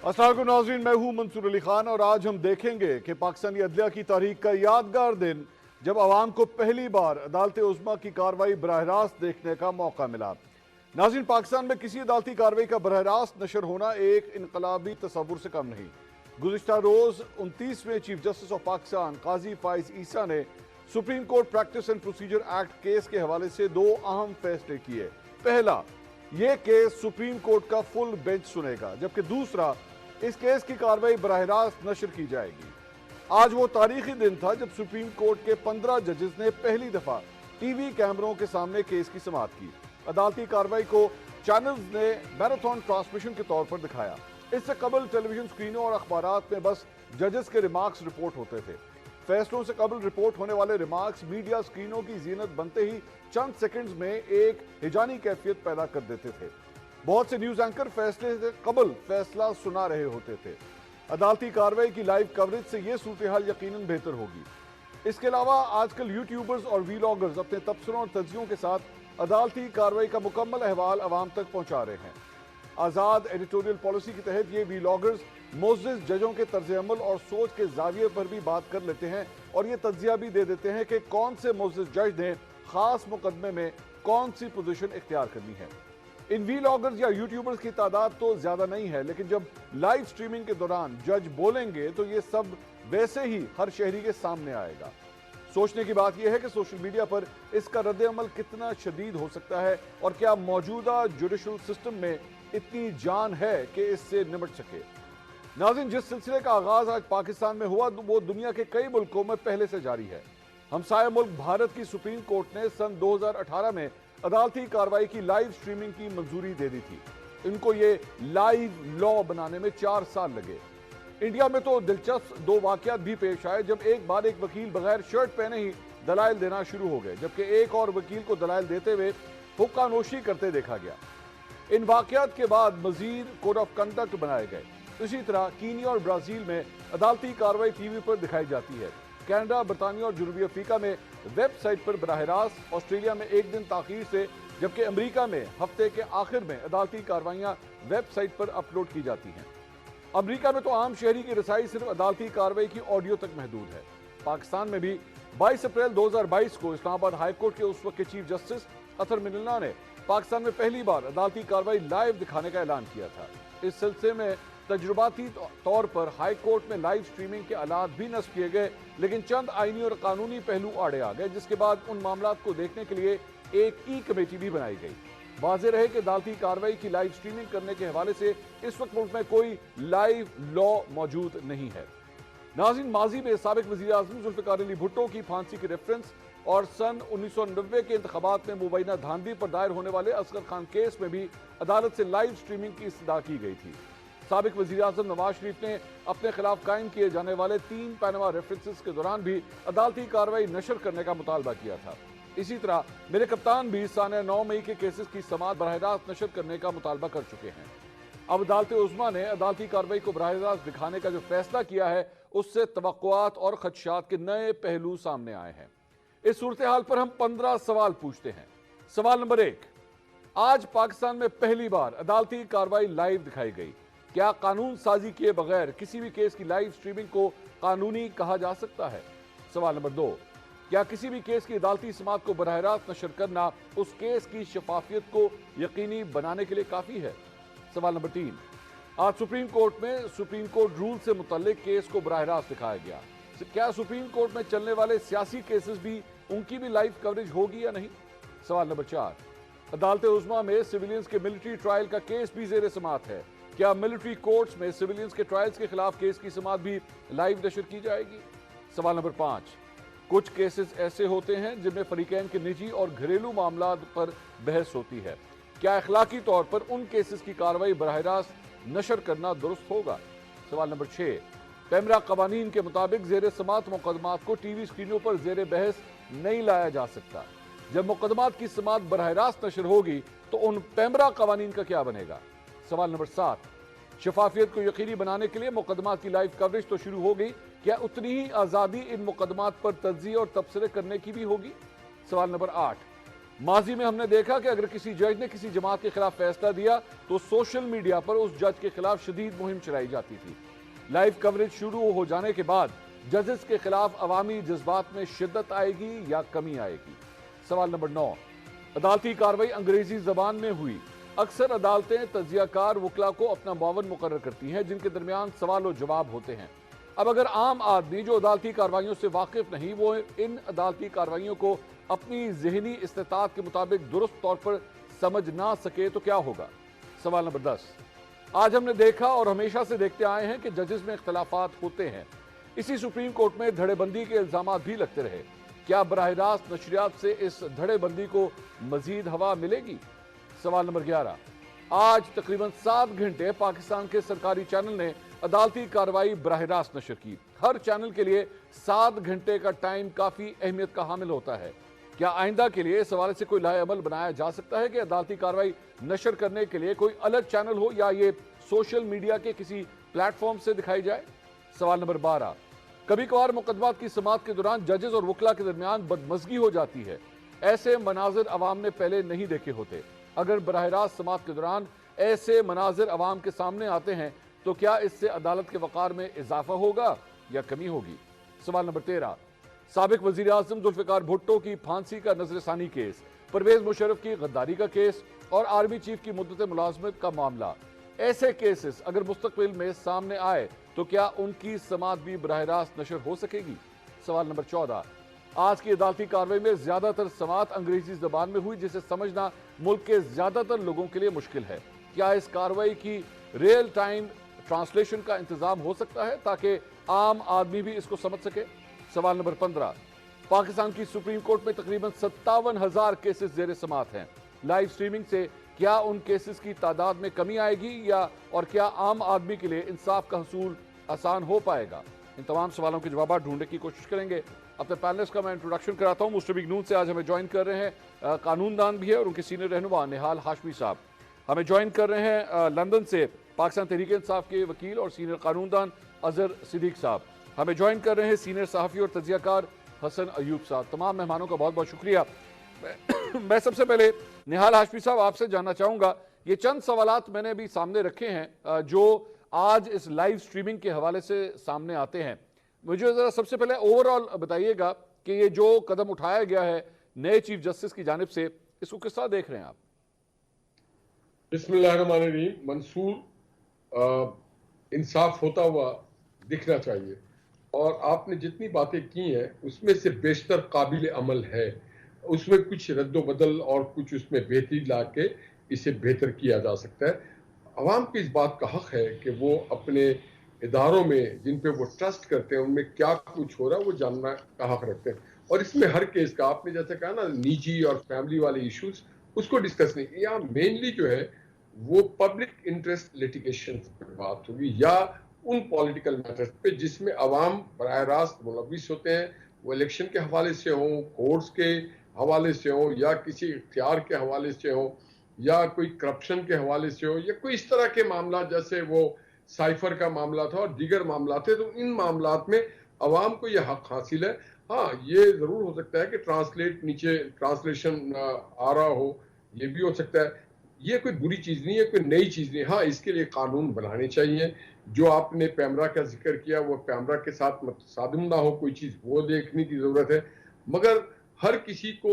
अस्सलाम वालेकुम नाज़रीन, मैं हूं मंसूर अली खान और आज हम देखेंगे कि पाकिस्तानी अदलिया की तारीख का यादगार दिन जब आवाम को पहली बार अदालत उज़्मा की कार्रवाई बराह रास्त देखने का मौका मिला। नाज़रीन, पाकिस्तान में किसी अदालती कार्रवाई का बराह रास्त नशर होना एक इनकलाबी तस्वुर से कम नहीं। गुज़िश्ता रोज़ 29वें चीफ जस्टिस ऑफ पाकिस्तान काजी फाइज ईसा ने supreme court practice and procedure act case के हवाले से दो अहम फैसले किए। पहला, ये केस सुप्रीम कोर्ट का फुल बेंच सुनेगा, जबकि दूसरा, इस केस की कार्रवाई बराह रास्त नशर की जाएगी। आज वो तारीखी दिन था जब सुप्रीम कोर्ट के 15 जजेस ने पहली दफा टीवी कैमरों के सामने केस की समाअत की। अदालती कार्रवाई को चैनल्स ने मैराथन ट्रांसमिशन के तौर पर दिखाया। इससे कबल टेलीविजन स्क्रीनों और अखबारात में बस जजेस के रिमार्क्स रिपोर्ट होते थे। फैसलों से कबल रिपोर्ट होने वाले रिमार्क्स मीडिया स्क्रीनों की जीनत बनते ही चंद सेकंड्स में एक हिजानी कैफियत पैदा कर देते थे। बहुत से न्यूज एंकर फैसले से कबल फैसला सुना रहे होते थे। अदालती कार्रवाई की लाइव कवरेज से यह सूरत हाल यकीनन बेहतर होगी। इसके अलावा आजकल यूट्यूबर्स और वीलॉगर्स अपने तबसरों और तज्जियों के साथ अदालती कार्रवाई का मुकम्मल अहवाल आवाम तक पहुंचा रहे हैं। आज़ाद एडिटोरियल पॉलिसी के तहत ये वीलॉगर्स मोअज़्ज़िज़ जजों के तर्ज अमल और सोच के जाविये पर भी बात कर लेते हैं और ये तज्जिया भी दे देते हैं कि कौन से मोअज़्ज़िज़ जज ने खास मुकदमे में कौन सी पोजीशन इख्तियार करनी है। इन वीलॉगर्स या यूट्यूबर्स की तादाद तो ज्यादा नहीं है, लेकिन जब लाइव स्ट्रीमिंग के दौरान जज बोलेंगे तो ये सब वैसे ही हर शहरी के सामने आएगा। सोचने की बात यह है कि सोशल मीडिया पर इसका रद्द-ए-अमल कितना शदीद हो सकता है और क्या मौजूदा जुडिशल सिस्टम में इतनी जान है कि इससे निपट सके। नाज़रीन, जिस सिलसिले का आगाज आज पाकिस्तान में हुआ वो दुनिया के कई मुल्कों में पहले से जारी है। हमसाया मुल्क भारत की सुप्रीम कोर्ट ने सन 2018 में अदालती कार्रवाई की लाइव स्ट्रीमिंग की मंजूरी दे दी थी। इनको ये लाइव लॉ बनाने में 4 साल लगे। इंडिया में तो दिलचस्प दो वाकयात भी पेश आए जब एक बार एक वकील बगैर शर्ट पहने ही दलाइल देना शुरू हो गए, जबकि एक और वकील को दलाइल देते हुए हुक्का नोशी करते देखा गया। इन वाकयात के बाद मजीद कोड ऑफ कंडक्ट बनाए गए। इसी तरह कीनिया और ब्राजील में अदालती कार्रवाई टीवी पर दिखाई जाती है। कनाडा, बरतानिया और जनूबी अफ्रीका में वेबसाइट पर बराह रास्त, ऑस्ट्रेलिया में एक दिन ताखीर से, जबकि अमेरिका में हफ्ते के आखिर में अदालती कार्रवाइयां वेबसाइट पर अपलोड की जाती हैं। अमेरिका में तो आम शहरी की रसाई सिर्फ अदालती कार्रवाई की ऑडियो तक महदूद है। पाकिस्तान में भी 22 अप्रैल 2022 को इस्लामाबाद हाईकोर्ट के उस वक्त के चीफ जस्टिस अतर मिनल्ला ने पाकिस्तान में पहली बार अदालती कार्रवाई लाइव दिखाने का ऐलान किया था। इस सिलसिले में तजुर्बाती तौर पर हाई कोर्ट में लाइव स्ट्रीमिंग के आलात भी नस्ब किए गए, लेकिन चंद आईनी और कानूनी पहलू आड़े आ गए, जिसके बाद उन मामलात को देखने के लिए एक ई कमेटी भी बनाई गई। वाज़ेह रहे कि अदालती कार्रवाई की लाइव स्ट्रीमिंग करने के हवाले से इस वक्त मुल्क में कोई लाइव लॉ मौजूद नहीं है। नाज़रीन, माजी में साबिक वज़ीर आज़म जुल्फ़िकार अली भुट्टो की फांसी के रेफरेंस और सन 1990 के इंतखाबात में मुबैना धांधली पर दायर होने वाले असगर खान केस में भी अदालत से लाइव स्ट्रीमिंग की इस्तदा की गई थी। साबिक वज़ीर आज़म नवाज शरीफ ने अपने खिलाफ कायम किए जाने वाले 3 पैनामा रेफरेंसेस के दौरान भी अदालती कार्रवाई नशर करने का मुतालबा किया था। इसी तरह मेरे कप्तान भी साने 9 मई के केसेस की समाअत बराह रास्त नशर करने का मुतालबा कर चुके हैं। अब अदालत उज़्मा ने अदालती कार्रवाई को बराह रास्त दिखाने का जो फैसला किया है, उससे तवक्कुआत और खदशात के नए पहलू सामने आए हैं। इस सूरत हाल पर हम 15 सवाल पूछते हैं। सवाल नंबर 1, आज पाकिस्तान में पहली बार अदालती कार्रवाई लाइव दिखाई गई। क्या कानून साजी किए बगैर किसी भी केस की लाइव स्ट्रीमिंग को कानूनी कहा जा सकता है? सवाल नंबर 2, क्या किसी भी केस की अदालती समाअत को बराह रास्त नशर करना उस केस की शफाफियत को यकीनी बनाने के लिए काफी है? सवाल नंबर 3, आज सुप्रीम कोर्ट में सुप्रीम कोर्ट रूल से मुतल्लिक केस को बराह रास्त दिखाया गया। क्या सुप्रीम कोर्ट में चलने वाले सियासी केसेस भी उनकी भी लाइव कवरेज होगी या नहीं? सवाल नंबर 4, अदालत उज़्मा में सिविलियंस के मिलिट्री ट्रायल का केस भी ज़ेर समाअत है। क्या मिलिट्री कोर्ट्स में सिविलियंस के ट्रायल्स के खिलाफ केस की समाअत भी लाइव नशर की जाएगी? सवाल नंबर 5, कुछ केसेस ऐसे होते हैं जिनमें फरीकैन के निजी और घरेलू मामलात पर बहस होती है। क्या अखलाकी तौर पर उन केसेस की कार्रवाई बराह रास्त नशर करना दुरुस्त होगा? सवाल नंबर 6, पैमरा कवानीन के मुताबिक ज़ेर समाअत मुकदमात को टीवी स्क्रीनों पर ज़ेर बहस नहीं लाया जा सकता। जब मुकदमात की समाअत बराह रास्त नशर होगी तो उन पैमरा कवानीन का क्या बनेगा? सवाल नंबर 7, शफाफियत को यकीनी बनाने के लिए मुकदमात की लाइव कवरेज तो शुरू हो गई, क्या उतनी ही आज़ादी इन मुकदमात पर तज्ज़िया और तबसरे करने की भी होगी? सवाल नंबर 8, माजी में हमने देखा कि अगर किसी जज ने किसी जमात के खिलाफ फैसला दिया तो सोशल मीडिया पर उस जज के खिलाफ शदीद मुहिम चलाई जाती थी। लाइव कवरेज शुरू हो जाने के बाद जजेस के खिलाफ अवामी जज्बात में शिद्दत आएगी या कमी आएगी? सवाल नंबर 9, अदालती कार्रवाई अंग्रेजी जबान में हुई। अक्सर अदालतें तजियाकार वकला को अपना मुआवन मुकर्रर करती हैं जिनके दरमियान सवाल और जवाब होते हैं। अब अगर आम आदमी जो अदालती कार्रवाइयों से वाकिफ नहीं वो इन अदालती कार्रवाइयों को अपनी जहनी इस्तेताअत के मुताबिक दुरुस्त तौर पर समझ ना सके तो क्या होगा? सवाल नंबर 10, आज हमने देखा और हमेशा से देखते आए हैं कि जजेस में इख्तलाफात होते हैं। इसी सुप्रीम कोर्ट में धड़ेबंदी के इल्जाम भी लगते रहे। क्या बराह रास्त नशरियात से इस धड़ेबंदी को मजीद हवा मिलेगी? सवाल नंबर 11, आज तकरीबन 7 घंटे पाकिस्तान के सरकारी चैनल ने अदालती कार्रवाई बराह रास्त नशर की। हर चैनल के लिए 7 घंटे का टाइम काफी अहमियत का हामिल होता है। क्या आइंदा के लिए इस हवाले से कोई लाएअमल बनाया जा सकता है कि अदालती कार्रवाई नशर करने के लिए कोई अलग चैनल हो या ये सोशल मीडिया के किसी प्लेटफॉर्म से दिखाई जाए? सवाल नंबर 12, कभी कभार मुकदमात की समाअत के दौरान जजेस और वकला के दरमियान बदमज़गी हो जाती है। ऐसे मनाजिर अवाम ने पहले नहीं देखे होते। अगर बराह रास्त समाअत के दौरान ऐसे मनाजिर अवाम के सामने आते हैं तो क्या इससे अदालत के वक़ार में इजाफा होगा या कमी होगी? सवाल नंबर 13, साबिक वज़ीर आज़म जुल्फ़िकार भुट्टो की फांसी का नज़रसानी केस, परवेज़ मुशर्रफ की गद्दारी का केस और आर्मी चीफ की मुद्दत मुलाजमत का मामला, ऐसे केसेस अगर मुस्तकबिल में सामने आए तो क्या उनकी समाअत भी बराह रास्त नशर हो सकेगी? सवाल नंबर 14, आज की अदालती कार्रवाई में ज्यादातर समाअत अंग्रेजी जबान में हुई जिसे समझना मुल्क के ज्यादातर लोगों के लिए मुश्किल है। क्या इस कार्रवाई की रियल टाइम ट्रांसलेशन का इंतजाम हो सकता है ताकि आम आदमी भी इसको समझ सके? सवाल नंबर 15, पाकिस्तान की सुप्रीम कोर्ट में तकरीबन 57,000 केसेस जेर समाअत हैं। लाइव स्ट्रीमिंग से क्या उन केसेस की तादाद में कमी आएगी और क्या आम आदमी के लिए इंसाफ का हसूल आसान हो पाएगा? इन तमाम सवालों के जवाब ढूंढने की कोशिश करेंगे। अपने पैनलिस्ट का मैं इंट्रोडक्शन कराता हूँ। मुस्लिम लीग नून से आज हमें ज्वाइन कर रहे हैं कानूनदान भी है और उनके सीनियर रहनुमा निहाल हाशमी साहब। हमें ज्वाइन कर रहे हैं लंदन से पाकिस्तान तहरीक इंसाफ के वकील और सीनियर कानूनदान अजहर सिद्दीक साहब। हमें ज्वाइन कर रहे हैं सीनियर सहाफ़ी और तजियाकार हसन अयूब साहब। तमाम मेहमानों का बहुत बहुत शुक्रिया। मैं सबसे पहले निहाल हाशमी साहब आपसे जानना चाहूँगा, ये चंद सवालात मैंने अभी सामने रखे हैं जो आज इस लाइव स्ट्रीमिंग के हवाले से सामने आते हैं। मुझे ज़रा सबसे पहले ओवरऑल बताइएगा कि ये जो कदम उठाया गया है नए चीफ जस्टिस की जानिब से, इसको किस तरह देख रहे हैं आप? बिस्मिल्लाहिर्रहमानिर्रहीम। मंसूर, इंसाफ होता हुआ दिखना चाहिए और आपने जितनी बातें की हैं उसमें से बेशतर काबिल अमल है। उसमें कुछ रद्दोबदल और कुछ उसमें बेहतरी ला के इसे बेहतर किया जा सकता है। अवाम को इस बात का हक है कि वो अपने इदारों में जिन पे वो ट्रस्ट करते हैं उनमें क्या कुछ हो रहा है वो जानना का हक रखते हैं। और इसमें हर केस का आपने जैसे कहा ना निजी और फैमिली वाले इश्यूज उसको डिस्कस नहीं, यहाँ मेनली जो है वो पब्लिक इंटरेस्ट लिटिगेशन पर बात होगी या उन पॉलिटिकल मैटर्स पे जिसमें अवाम बराह रास्त मुलविस होते हैं, वो इलेक्शन के हवाले से हों, कोर्ट्स के हवाले से हों या किसी इख्तियार के हवाले से हों या कोई करप्शन के हवाले से हो या कोई इस तरह के मामला जैसे वो साइफर का मामला था और दीगर मामला थे। तो इन मामलात में अवाम को यह हक हासिल है। हाँ, ये जरूर हो सकता है कि नीचे ट्रांसलेशन आ रहा हो, ये भी हो सकता है। ये कोई बुरी चीज नहीं है, कोई नई चीज नहीं। हाँ, इसके लिए कानून बनाने चाहिए। जो आपने पैमरा का जिक्र किया वो पैमरा के साथ मुतसादिम ना हो, कोई चीज वो देखने की जरूरत है। मगर हर किसी को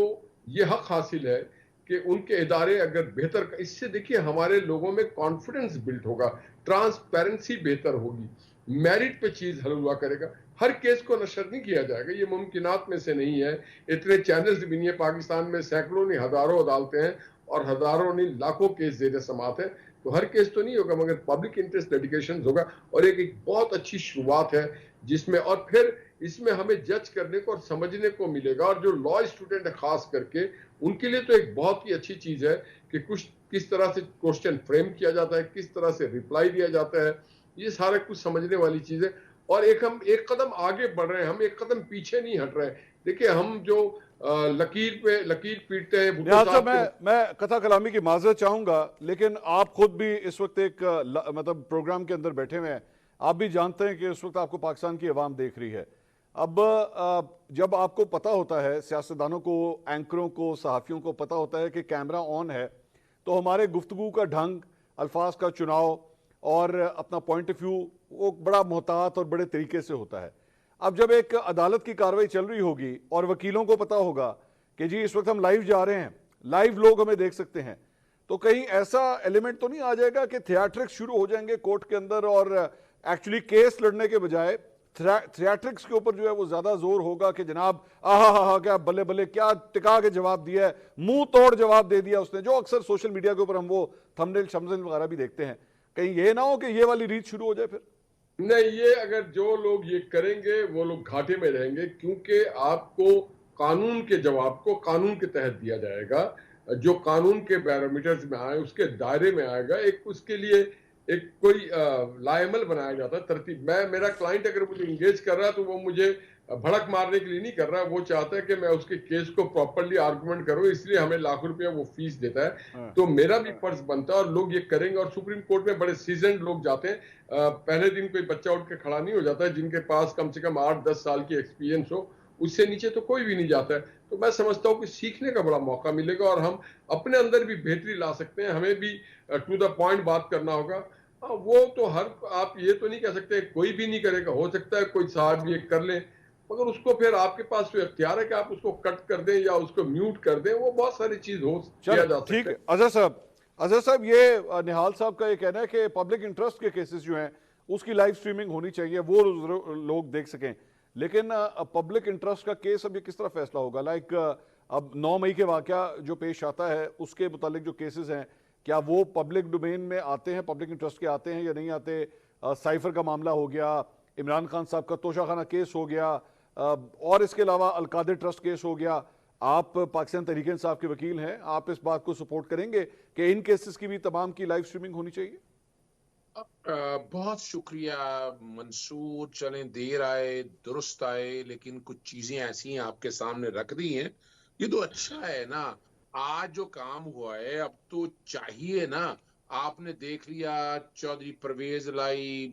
ये हक हासिल है कि उनके इदारे अगर बेहतर, इससे देखिए हमारे लोगों में कॉन्फिडेंस बिल्ड होगा, ट्रांसपेरेंसी बेहतर होगी, मेरिट पे चीज हल हुआ करेगा। हर केस को नशर नहीं किया जाएगा, ये मुमकिनात में से नहीं है। इतने चैनल्स भी नहीं है पाकिस्तान में, सैकड़ों नहीं हजारों अदालतें हैं और हजारों नहीं लाखों केस जेर समाअत है। तो हर केस तो नहीं होगा मगर पब्लिक इंटरेस्ट लिटिगेशन होगा और एक बहुत अच्छी शुरुआत है जिसमें, और फिर इसमें हमें जज करने को और समझने को मिलेगा। और जो लॉ स्टूडेंट है खास करके उनके लिए तो एक बहुत ही अच्छी चीज है कि कुछ किस तरह से क्वेश्चन फ्रेम किया जाता है, किस तरह से रिप्लाई दिया जाता है, ये सारा कुछ समझने वाली चीज है। और हम एक कदम आगे बढ़ रहे हैं, हम एक कदम पीछे नहीं हट रहे हैं। देखिए हम जो लकीर पीटते हैं। मैं कथा कलामी की माजरत चाहूंगा, लेकिन आप खुद भी इस वक्त एक मतलब प्रोग्राम के अंदर बैठे हुए हैं, आप भी जानते हैं कि इस वक्त आपको पाकिस्तान की आवाम देख रही है। अब जब आपको पता होता है, सियासतदानों को, एंकरों को, सहाफ़ियों को पता होता है कि कैमरा ऑन है, तो हमारे गुफ्तगू का ढंग, अल्फाज का चुनाव और अपना पॉइंट ऑफ व्यू वो बड़ा मोहतात और बड़े तरीके से होता है। अब जब एक अदालत की कार्रवाई चल रही होगी और वकीलों को पता होगा कि जी इस वक्त हम लाइव जा रहे हैं, लाइव लोग हमें देख सकते हैं, तो कहीं ऐसा एलिमेंट तो नहीं आ जाएगा कि थिएट्रिक्स शुरू हो जाएंगे कोर्ट के अंदर और एक्चुअली केस लड़ने के बजाय थिएट्रिक्स के ऊपर जो है वो ज्यादा जोर होगा कि जनाब आहा हा क्या बल्ले बल्ले क्या टिका के जवाब दिया है, मुंह तोड़ जवाब दे दिया उसने, जो अक्सर सोशल मीडिया के ऊपर हम वो थंबनेल शमनेल वगैरह भी देखते हैं। कहीं ये ना हो कि ये वाली रीत शुरू हो जाए फिर? नहीं, ये अगर जो लोग ये करेंगे वो लोग घाटे में रहेंगे, क्योंकि आपको कानून के जवाब को कानून के तहत दिया जाएगा, जो कानून के पैरामीटर्स में आए उसके दायरे में आएगा। एक उसके लिए एक कोई लायमल बनाया जाता है तरतीब। मेरा क्लाइंट अगर मुझे इंगेज कर रहा है तो वो मुझे भड़क मारने के लिए नहीं कर रहा, वो चाहता है कि मैं उसके केस को प्रॉपरली आर्गुमेंट करूं, इसलिए हमें लाखों रुपया वो फीस देता है। तो मेरा भी फर्ज बनता है और लोग ये करेंगे। और सुप्रीम कोर्ट में बड़े सीजन्ड लोग जाते हैं, पहले दिन कोई बच्चा उठ के खड़ा नहीं हो जाता है, जिनके पास कम से कम 8-10 साल की एक्सपीरियंस हो, उससे नीचे तो कोई भी नहीं जाता है। तो मैं समझता हूँ कि सीखने का बड़ा मौका मिलेगा और हम अपने अंदर भी बेहतरी ला सकते हैं। हमें भी टू द पॉइंट बात करना होगा। वो तो आप ये तो नहीं कह सकते कोई भी नहीं करेगा, हो सकता है कोई साहब ये कर ले, मगर उसको फिर आपके पास तो इख्तियार है कि आप उसको कट कर दें या उसको म्यूट कर दें, वो बहुत सारी चीज हो किया जा सकता है। ठीक है अजहर साहब, ये निहाल साहब का ये कहना है कि पब्लिक इंटरेस्ट के केसेस जो हैं उसकी लाइव स्ट्रीमिंग होनी चाहिए, वो लोग देख सकें, लेकिन पब्लिक इंटरेस्ट का केस अब ये किस तरह फैसला होगा? लाइक अब 9 मई के वाकया जो पेश आता है उसके मुतालिक जो केसेस हैं, क्या वो पब्लिक डोमेन में आते हैं, पब्लिक इंटरेस्ट के आते हैं या नहीं आते? साइफर का मामला हो गया, इमरान खान साहब का तोशाखाना केस हो गया, और इसके अलावा अलकादर ट्रस्ट केस हो गया। आप पाकिस्तान तहरीक इंसाफ के वकील हैं, आप इस बात को सपोर्ट करेंगे कि इन केसेस की भी तमाम की लाइव स्ट्रीमिंग होनी चाहिए? बहुत शुक्रिया मंसूर, चलें देर आए दुरुस्त आए, लेकिन कुछ चीजें ऐसी हैं आपके सामने रख दी हैं। ये तो अच्छा है ना, आज जो काम हुआ है अब तो चाहिए ना। आपने देख लिया चौधरी परवेज लाई,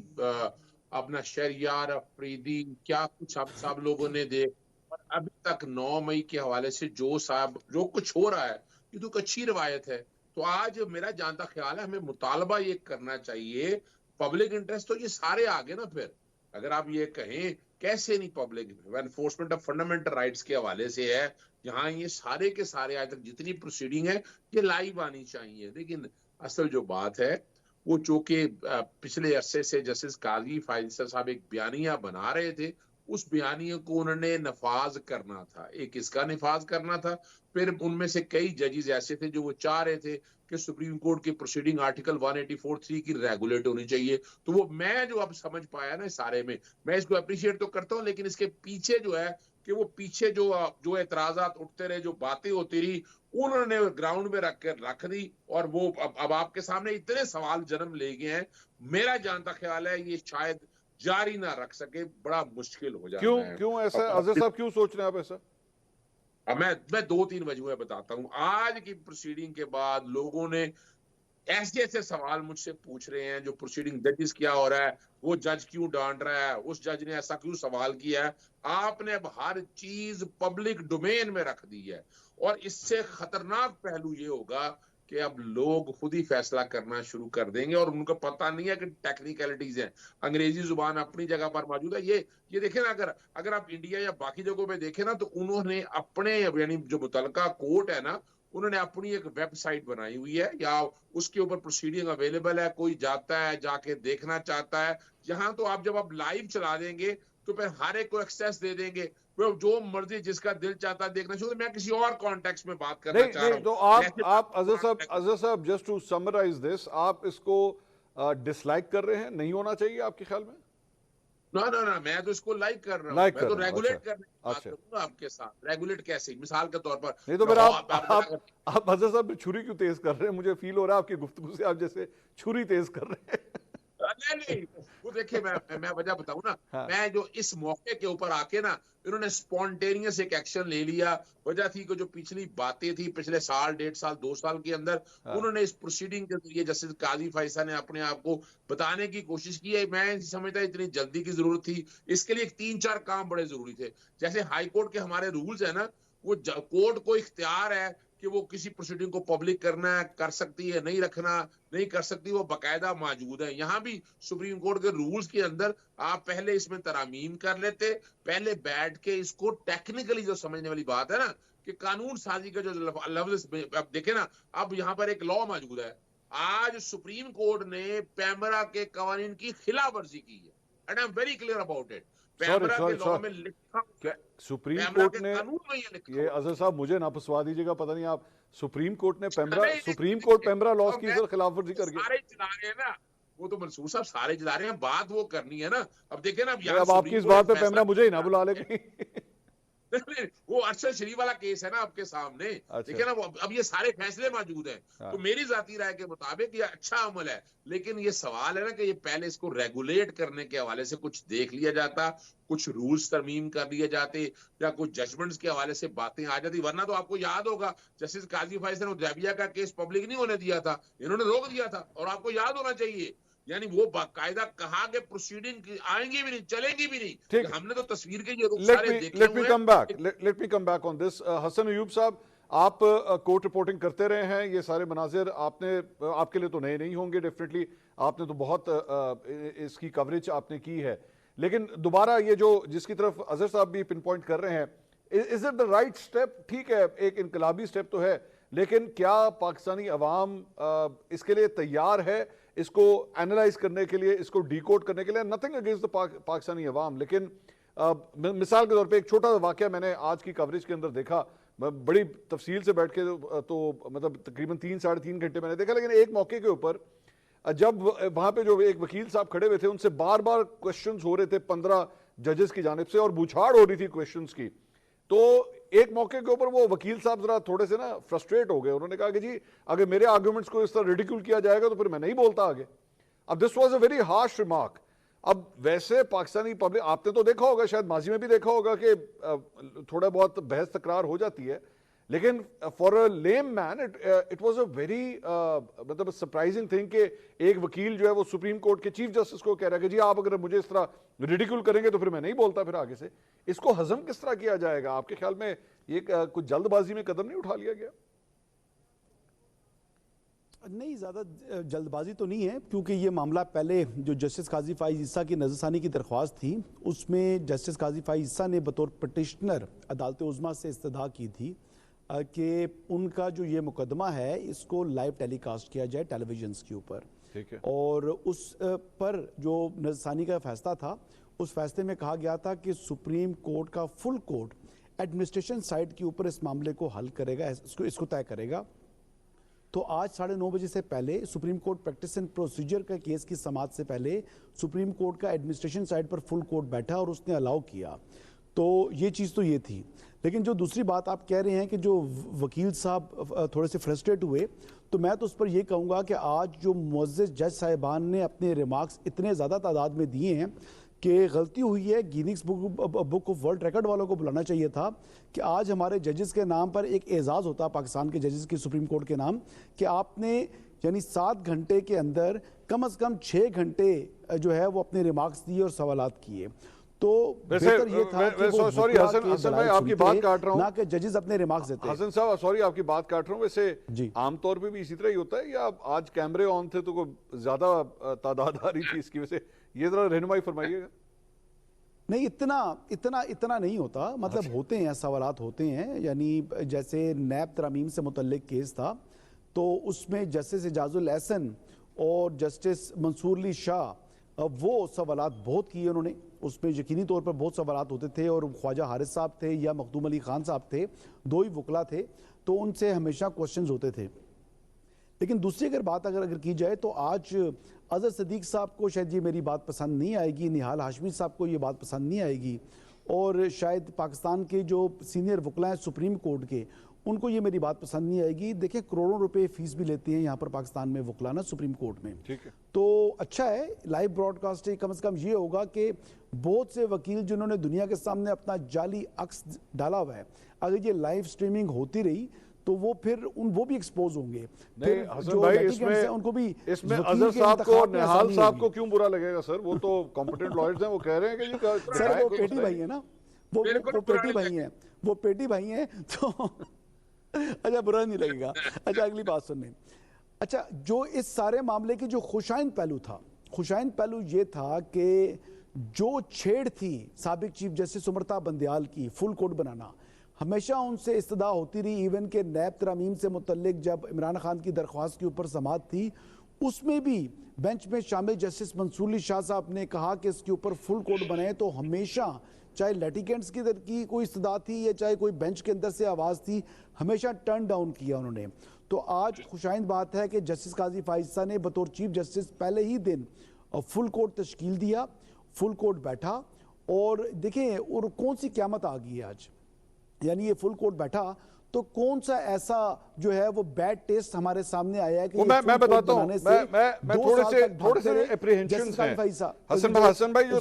अपना शहरियार अफरीदी, क्या कुछ आप सब लोगों ने देख, और अभी तक 9 मई के हवाले से जो कुछ हो रहा है, ये तो एक अच्छी रवायत है। तो आज मेरा जानता ख्याल है हमें मुतालबा ये करना चाहिए, पब्लिक इंटरेस्ट तो ये सारे आगे ना। फिर अगर आप ये कहें कैसे नहीं, public enforcement of fundamental rights के हवाले से है, जहां ये सारे के सारे आज तक जितनी प्रोसीडिंग है ये लाइव आनी चाहिए। लेकिन असल जो बात है वो चूंकि पिछले अरसे से जस्टिस काजी फाइजल साहब एक बयानिया बना रहे थे, उस बयानिया को उन्होंने नफाज करना था, एक इसका नफाज करना था। फिर उनमें से कई जजेस ऐसे थे जो वो चाह रहे थे कि सुप्रीम कोर्ट की प्रोसीडिंग आर्टिकल 184(3) की रेगुलेट होनी चाहिए। तो वो मैं जो अब समझ पाया ना सारे में, मैं इसको अप्रिशिएट तो करता हूँ, लेकिन इसके पीछे जो है कि वो पीछे जो एतराजात उठते रहे, जो बातें होती रही, उन्होंने ग्राउंड में रख दी। और वो अब आपके सामने इतने सवाल जन्म ले गए हैं, मेरा जानता ख्याल है ये शायद जारी ना रख सके, बड़ा मुश्किल हो जाता है। क्यों ऐसा अजहर साहब, क्यों सोच रहे हैं आप ऐसा? अब मैं 2-3 वजह बताता हूं। आज की प्रोसीडिंग के बाद लोगों ने ऐसे ऐसे सवाल मुझसे पूछ रहे हैं, जो प्रोसीडिंग जजेस क्या हो रहा है, वो जज क्यों डांट रहा है, उस जज ने ऐसा क्यों सवाल किया है। आपने अब हर चीज पब्लिक डोमेन में रख दी है, और इससे खतरनाक पहलू ये होगा कि अब लोग खुद ही फैसला करना शुरू कर देंगे, और उनको पता नहीं है कि टेक्निकलिटीज हैं। अंग्रेजी जुबान अपनी जगह पर मौजूद है। ये देखें ना, अगर आप इंडिया या बाकी जगहों पे देखें ना, तो उन्होंने अपने यानी जो मुतलका कोर्ट है ना, उन्होंने अपनी एक वेबसाइट बनाई हुई है, या उसके ऊपर प्रोसीडिंग अवेलेबल है, कोई जाता है जाके देखना चाहता है। यहाँ तो जब आप लाइव चला देंगे तो फिर हर एक को एक्सेस दे देंगे, वो जो मर्जी जिसका दिल चाहता है देखना चाहिए। मैं किसी और कॉन्टेक्स्ट में बात करना चाह रहा हूं। तो आप अजहर साहब जस्ट टू समराइज दिस, आप इसको डिसलाइक कर रहे हैं, नहीं होना चाहिए आपके ख्याल में? ना, मैं तो इसको लाइक कर रहा हूँ। मैं तो रेगुलेट करने की बात करूंगा आपके साथ। रेगुलेट कैसे, मिसाल के तौर पर नहीं तो फिर आप अजहर साहब छुरी क्यों तेज कर रहे हैं? मुझे फील हो रहा है आपकी गुफ्तगू से आप जैसे छुरी तेज कर रहे हैं। नहीं, वो देखिए मैं वजह बताऊं ना। हाँ। मैं जो इस मौके के ऊपर आके ना इन्होंने स्पॉन्टेनियस एक एक्शन ले लिया। वजह थी कि जो पिछली बातें थी पिछले साल, 1.5 साल, 2 साल के अंदर, हाँ। उन्होंने इस प्रोसीडिंग के जरिए जस्टिस काजी फैसल ने अपने आप को बताने की कोशिश की है। मैं नहीं समझता इतनी जल्दी की जरूरत थी। इसके लिए 3-4 काम बड़े जरूरी थे। जैसे हाई कोर्ट के हमारे रूल्स है ना, वो कोर्ट को इख्तियार है कि वो किसी प्रोसीडिंग को पब्लिक करना है, कर सकती है, नहीं रखना नहीं कर सकती, वो बाकायदा मौजूद है। यहाँ भी सुप्रीम कोर्ट के रूल्स के अंदर आप पहले इसमें तरामीम कर लेते, पहले बैठ के इसको टेक्निकली जो समझने वाली बात है ना कि कानून साजी का जो लफ्ज, अब देखे ना, अब यहाँ पर एक लॉ मौजूद है। आज सुप्रीम कोर्ट ने पैमरा के कवानीन की खिलाफ वर्जी की है, and I am very clear about it. PEMRA के लॉ में लिखा क्या सुप्रीम पैमरा कोर्ट के ने, कानून में ये लिखा ये अजहर साहब मुझे ना फंसवा दीजिएगा, पता नहीं आप सुप्रीम कोर्ट ने पैमरा, नहीं, सुप्रीम कोर्ट पैमरा लॉज तो की मैं सर खिलाफ वर्जी कर गया। सारे चला रहे हैं ना, वो तो मंसूर साहब सारे चला रहे हैं, बात वो करनी है ना। अब देखे ना, अब आपकी इस बात पे पैमरा मुझे ही ना बुला ले कहीं। नहीं, वो अरशद शरीफ वाला केस है ना आपके सामने। अच्छा। देखिए ना, वो अब ये सारे फैसले मौजूद हैं। हाँ। तो मेरी जाती राय के मुताबिक ये अच्छा अमल है, लेकिन ये सवाल है ना कि ये पहले इसको रेगुलेट करने के हवाले से कुछ देख लिया जाता, कुछ रूल्स तरमीम कर लिए जाते, या कुछ जजमेंट्स के हवाले से बातें आ जाती। वरना तो आपको याद होगा जस्टिस काजी फैसल ने हुदैबिया का केस पब्लिक नहीं होने दिया था, इन्होंने रोक दिया था। और आपको याद होना चाहिए, यानी वो बाकायदा कहा कि प्रोसीडिंग आएंगी भी नहीं, चलेंगी भी नहीं। ठीक, हमने तो तस्वीर के ये रूप लेट सारे देखे मी हुए come back, let me come back on this. Hasan Ayub साहब, आप कोर्ट रिपोर्टिंग करते रहे हैं, ये सारे मनाजिर आपने, आपके लिए तो नए नहीं होंगे डेफिनेटली, आपने तो बहुत इसकी कवरेज आपने की है। लेकिन दोबारा ये जो जिसकी तरफ अजहर साहब भी पिन पॉइंट कर रहे हैं, is it the right step? ठीक है, एक इनकलाबी स्टेप तो है, लेकिन क्या पाकिस्तानी अवाम इसके लिए तैयार है, इसको एनालाइज करने के लिए, इसको डिकोड करने के लिए? नथिंग अगेंस्ट द पाकिस्तानी अवाम, लेकिन मिसाल के तौर पे एक छोटा सा वाकया मैंने आज की कवरेज के अंदर देखा, बड़ी तफसील से बैठ के तो मतलब तकरीबन 3-3.5 घंटे मैंने देखा, लेकिन एक मौके के ऊपर जब वहां पे जो एक वकील साहब खड़े हुए थे, उनसे बार बार क्वेश्चंस हो रहे थे 15 जजेस की जानिब से, और बूछाड़ हो रही थी क्वेश्चंस की। तो एक मौके के ऊपर वो वकील साहब जरा थोड़े से ना फ्रस्ट्रेट हो गए, उन्होंने कहा कि जी अगर मेरे आर्गुमेंट्स को इस तरह रिडिक्यूल किया जाएगा तो फिर मैं नहीं बोलता आगे। अब this was a very harsh remark. अब वैसे पाकिस्तानी पब्लिक, आपने तो देखा होगा, शायद माजी में भी देखा होगा कि थोड़ा बहुत बहस तकरार हो जाती है, लेकिन for a lame man it was a very मतलब सरप्राइजिंग थिंग कि एक वकील जो है वो सुप्रीम कोर्ट के चीफ जस्टिस को कह रहा है कि जी आप अगर मुझे इस तरह रिडिक्यूल करेंगे तो फिर मैं नहीं बोलता फिर आगे से। इसको हजम किस तरह किया जाएगा आपके ख्याल में? ये कुछ जल्दबाजी में कदम नहीं उठा लिया गया? नहीं, ज़्यादा जल्दबाजी तो नहीं है, क्योंकि ये मामला पहले जो जस्टिस काजी फाइज ईसा की नज़रसानी की दरख्वास्त थी, उसमें जस्टिस काजी फाइज ईसा ने बतौर पटिशनर अदालत उज़्मा से इस्तदा की थी कि उनका जो ये मुकदमा है इसको लाइव टेलीकास्ट किया जाए टेलीविजन के ऊपर। ठीक है। और उस पर जो नज़रसानी का फैसला था, उस फैसले में कहा गया था कि सुप्रीम कोर्ट का फुल कोर्ट एडमिनिस्ट्रेशन साइड के ऊपर इस मामले को हल करेगा, इसको तय करेगा। तो आज 9:30 बजे से पहले supreme court practice and procedure का केस की समाअत से पहले सुप्रीम कोर्ट का एडमिनिस्ट्रेशन साइड पर फुल कोर्ट बैठा और उसने अलाउ किया। तो ये चीज़ तो ये थी। लेकिन जो दूसरी बात आप कह रहे हैं कि जो वकील साहब थोड़े से फ्रस्ट्रेट हुए, तो मैं तो उस पर यह कहूँगा कि आज जो मुअज़्ज़ज़ जज साहिबान ने अपने रिमार्क्स इतने ज़्यादा तादाद में दिए हैं कि गलती हुई है। Guinness book of world record वालों को बुलाना चाहिए था कि आज हमारे जजेस के नाम पर एक एजाज़ होता पाकिस्तान के जजेस की सुप्रीम कोर्ट के नाम, कि आपने यानी 7 घंटे के अंदर कम से कम 6 घंटे जो है वो अपने रिमार्क्स दिए और सवालात किए। तो बेहतर ये था कि वो सॉरी हसन भाई आपकी बात काट रहा हूं, ना कि जजेस अपने रिमार्क्स देते। हसन साहब सॉरी आपकी बात काट रहा हूं, वैसे आमतौर पे भी इसी तरह ही होता है या आज कैमरे ऑन थे तो कोई ज्यादा तादाद आ रही थी इसकी वजह से? ये जरा रहनुमाई फरमाइएगा। नहीं, इतना नहीं होता, मतलब होते हैं सवालात होते हैं। यानी जैसे नैब तरामीम से मुतल्लिक केस था, तो उसमें जस्टिस एजाजुल एहसन और जस्टिस मंसूर अली शाह वो सवालात बहुत किए उन्होंने। उसमें यकीनी तौर पर बहुत सवालात होते थे, और ख्वाजा हारिस साहब थे या मखदूम अली खान साहब थे, 2 ही वकला थे, तो उनसे हमेशा क्वेश्चंस होते थे। लेकिन दूसरी बात अगर की जाए तो आज अजहर सदीक साहब को शायद ये मेरी बात पसंद नहीं आएगी, निहाल हाशमी साहब को ये बात पसंद नहीं आएगी, और शायद पाकिस्तान के जो सीनियर वकला हैं सुप्रीम कोर्ट के, उनको ये मेरी बात पसंद नहीं आएगी। देखिए करोड़ों रुपए फीस भी लेती हैं यहाँ पर पाकिस्तान में वकलाना सुप्रीम कोर्ट में, ठीक है। तो अच्छा है लाइव ब्रॉडकास्टिंग, कम से कम ये होगा कि बहुत से वकील जिन्होंने दुनिया के सामने अपना जाली अक्स डाला हुआ है, अगर ये लाइव स्ट्रीमिंग होती रही तो वो फिर वो भी एक्सपोज होंगे। नहीं हसन भाई, इसमें उनको भी इसमें अजहर साहब को, निहाल साहब को क्यों बुरा लगेगा सर? वो तो कॉम्पिटेंट लॉयर्स हैं, वो कह रहे हैं कि जी सर वो पेटी भाई है ना, वो पेटी भाई हैं, वो पेटी भाई हैं तो अच्छा बुरा नहीं लगेगा। अच्छा अगली बात सुनने। अच्छा जो इस सारे मामले की जो खुशाइंद पहलू था, खुशाइंद पहलू ये था कि जो छेड़ थी साबिक चीफ जस्टिस सुमरता बंदयाल की फुल कोर्ट बनाना, हमेशा उनसे इस्तदा होती रही। इवन के नैब तरामीम से मुतल्लिक जब इमरान खान की दरख्वास्त के ऊपर समाअत थी, उसमें भी बेंच में शामिल जस्टिस मंसूर अली शाह साहब ने कहा कि इसके ऊपर फुल कोर्ट बने। तो हमेशा चाहे लिटिगेंट्स की कोई इस्तदा थी या चाहे कोई बेंच के अंदर से आवाज़ थी, हमेशा टर्न डाउन किया उन्होंने। तो आज खुशाइंद बात है कि जस्टिस काजी फाइजा ने बतौर चीफ जस्टिस पहले ही दिन फुल कोर्ट तश्कील दिया, फुल कोर्ट बैठा। और देखें और कौन सी क़यामत आ गई है आज, यानी ये फुल कोर्ट बैठा तो कौन सा ऐसा जो है वो बैड टेस्ट हमारे सामने आया है कि मैं बताता हूं, मैं थोड़े से एप्रीहेंशंस हैं हसन भाई, जो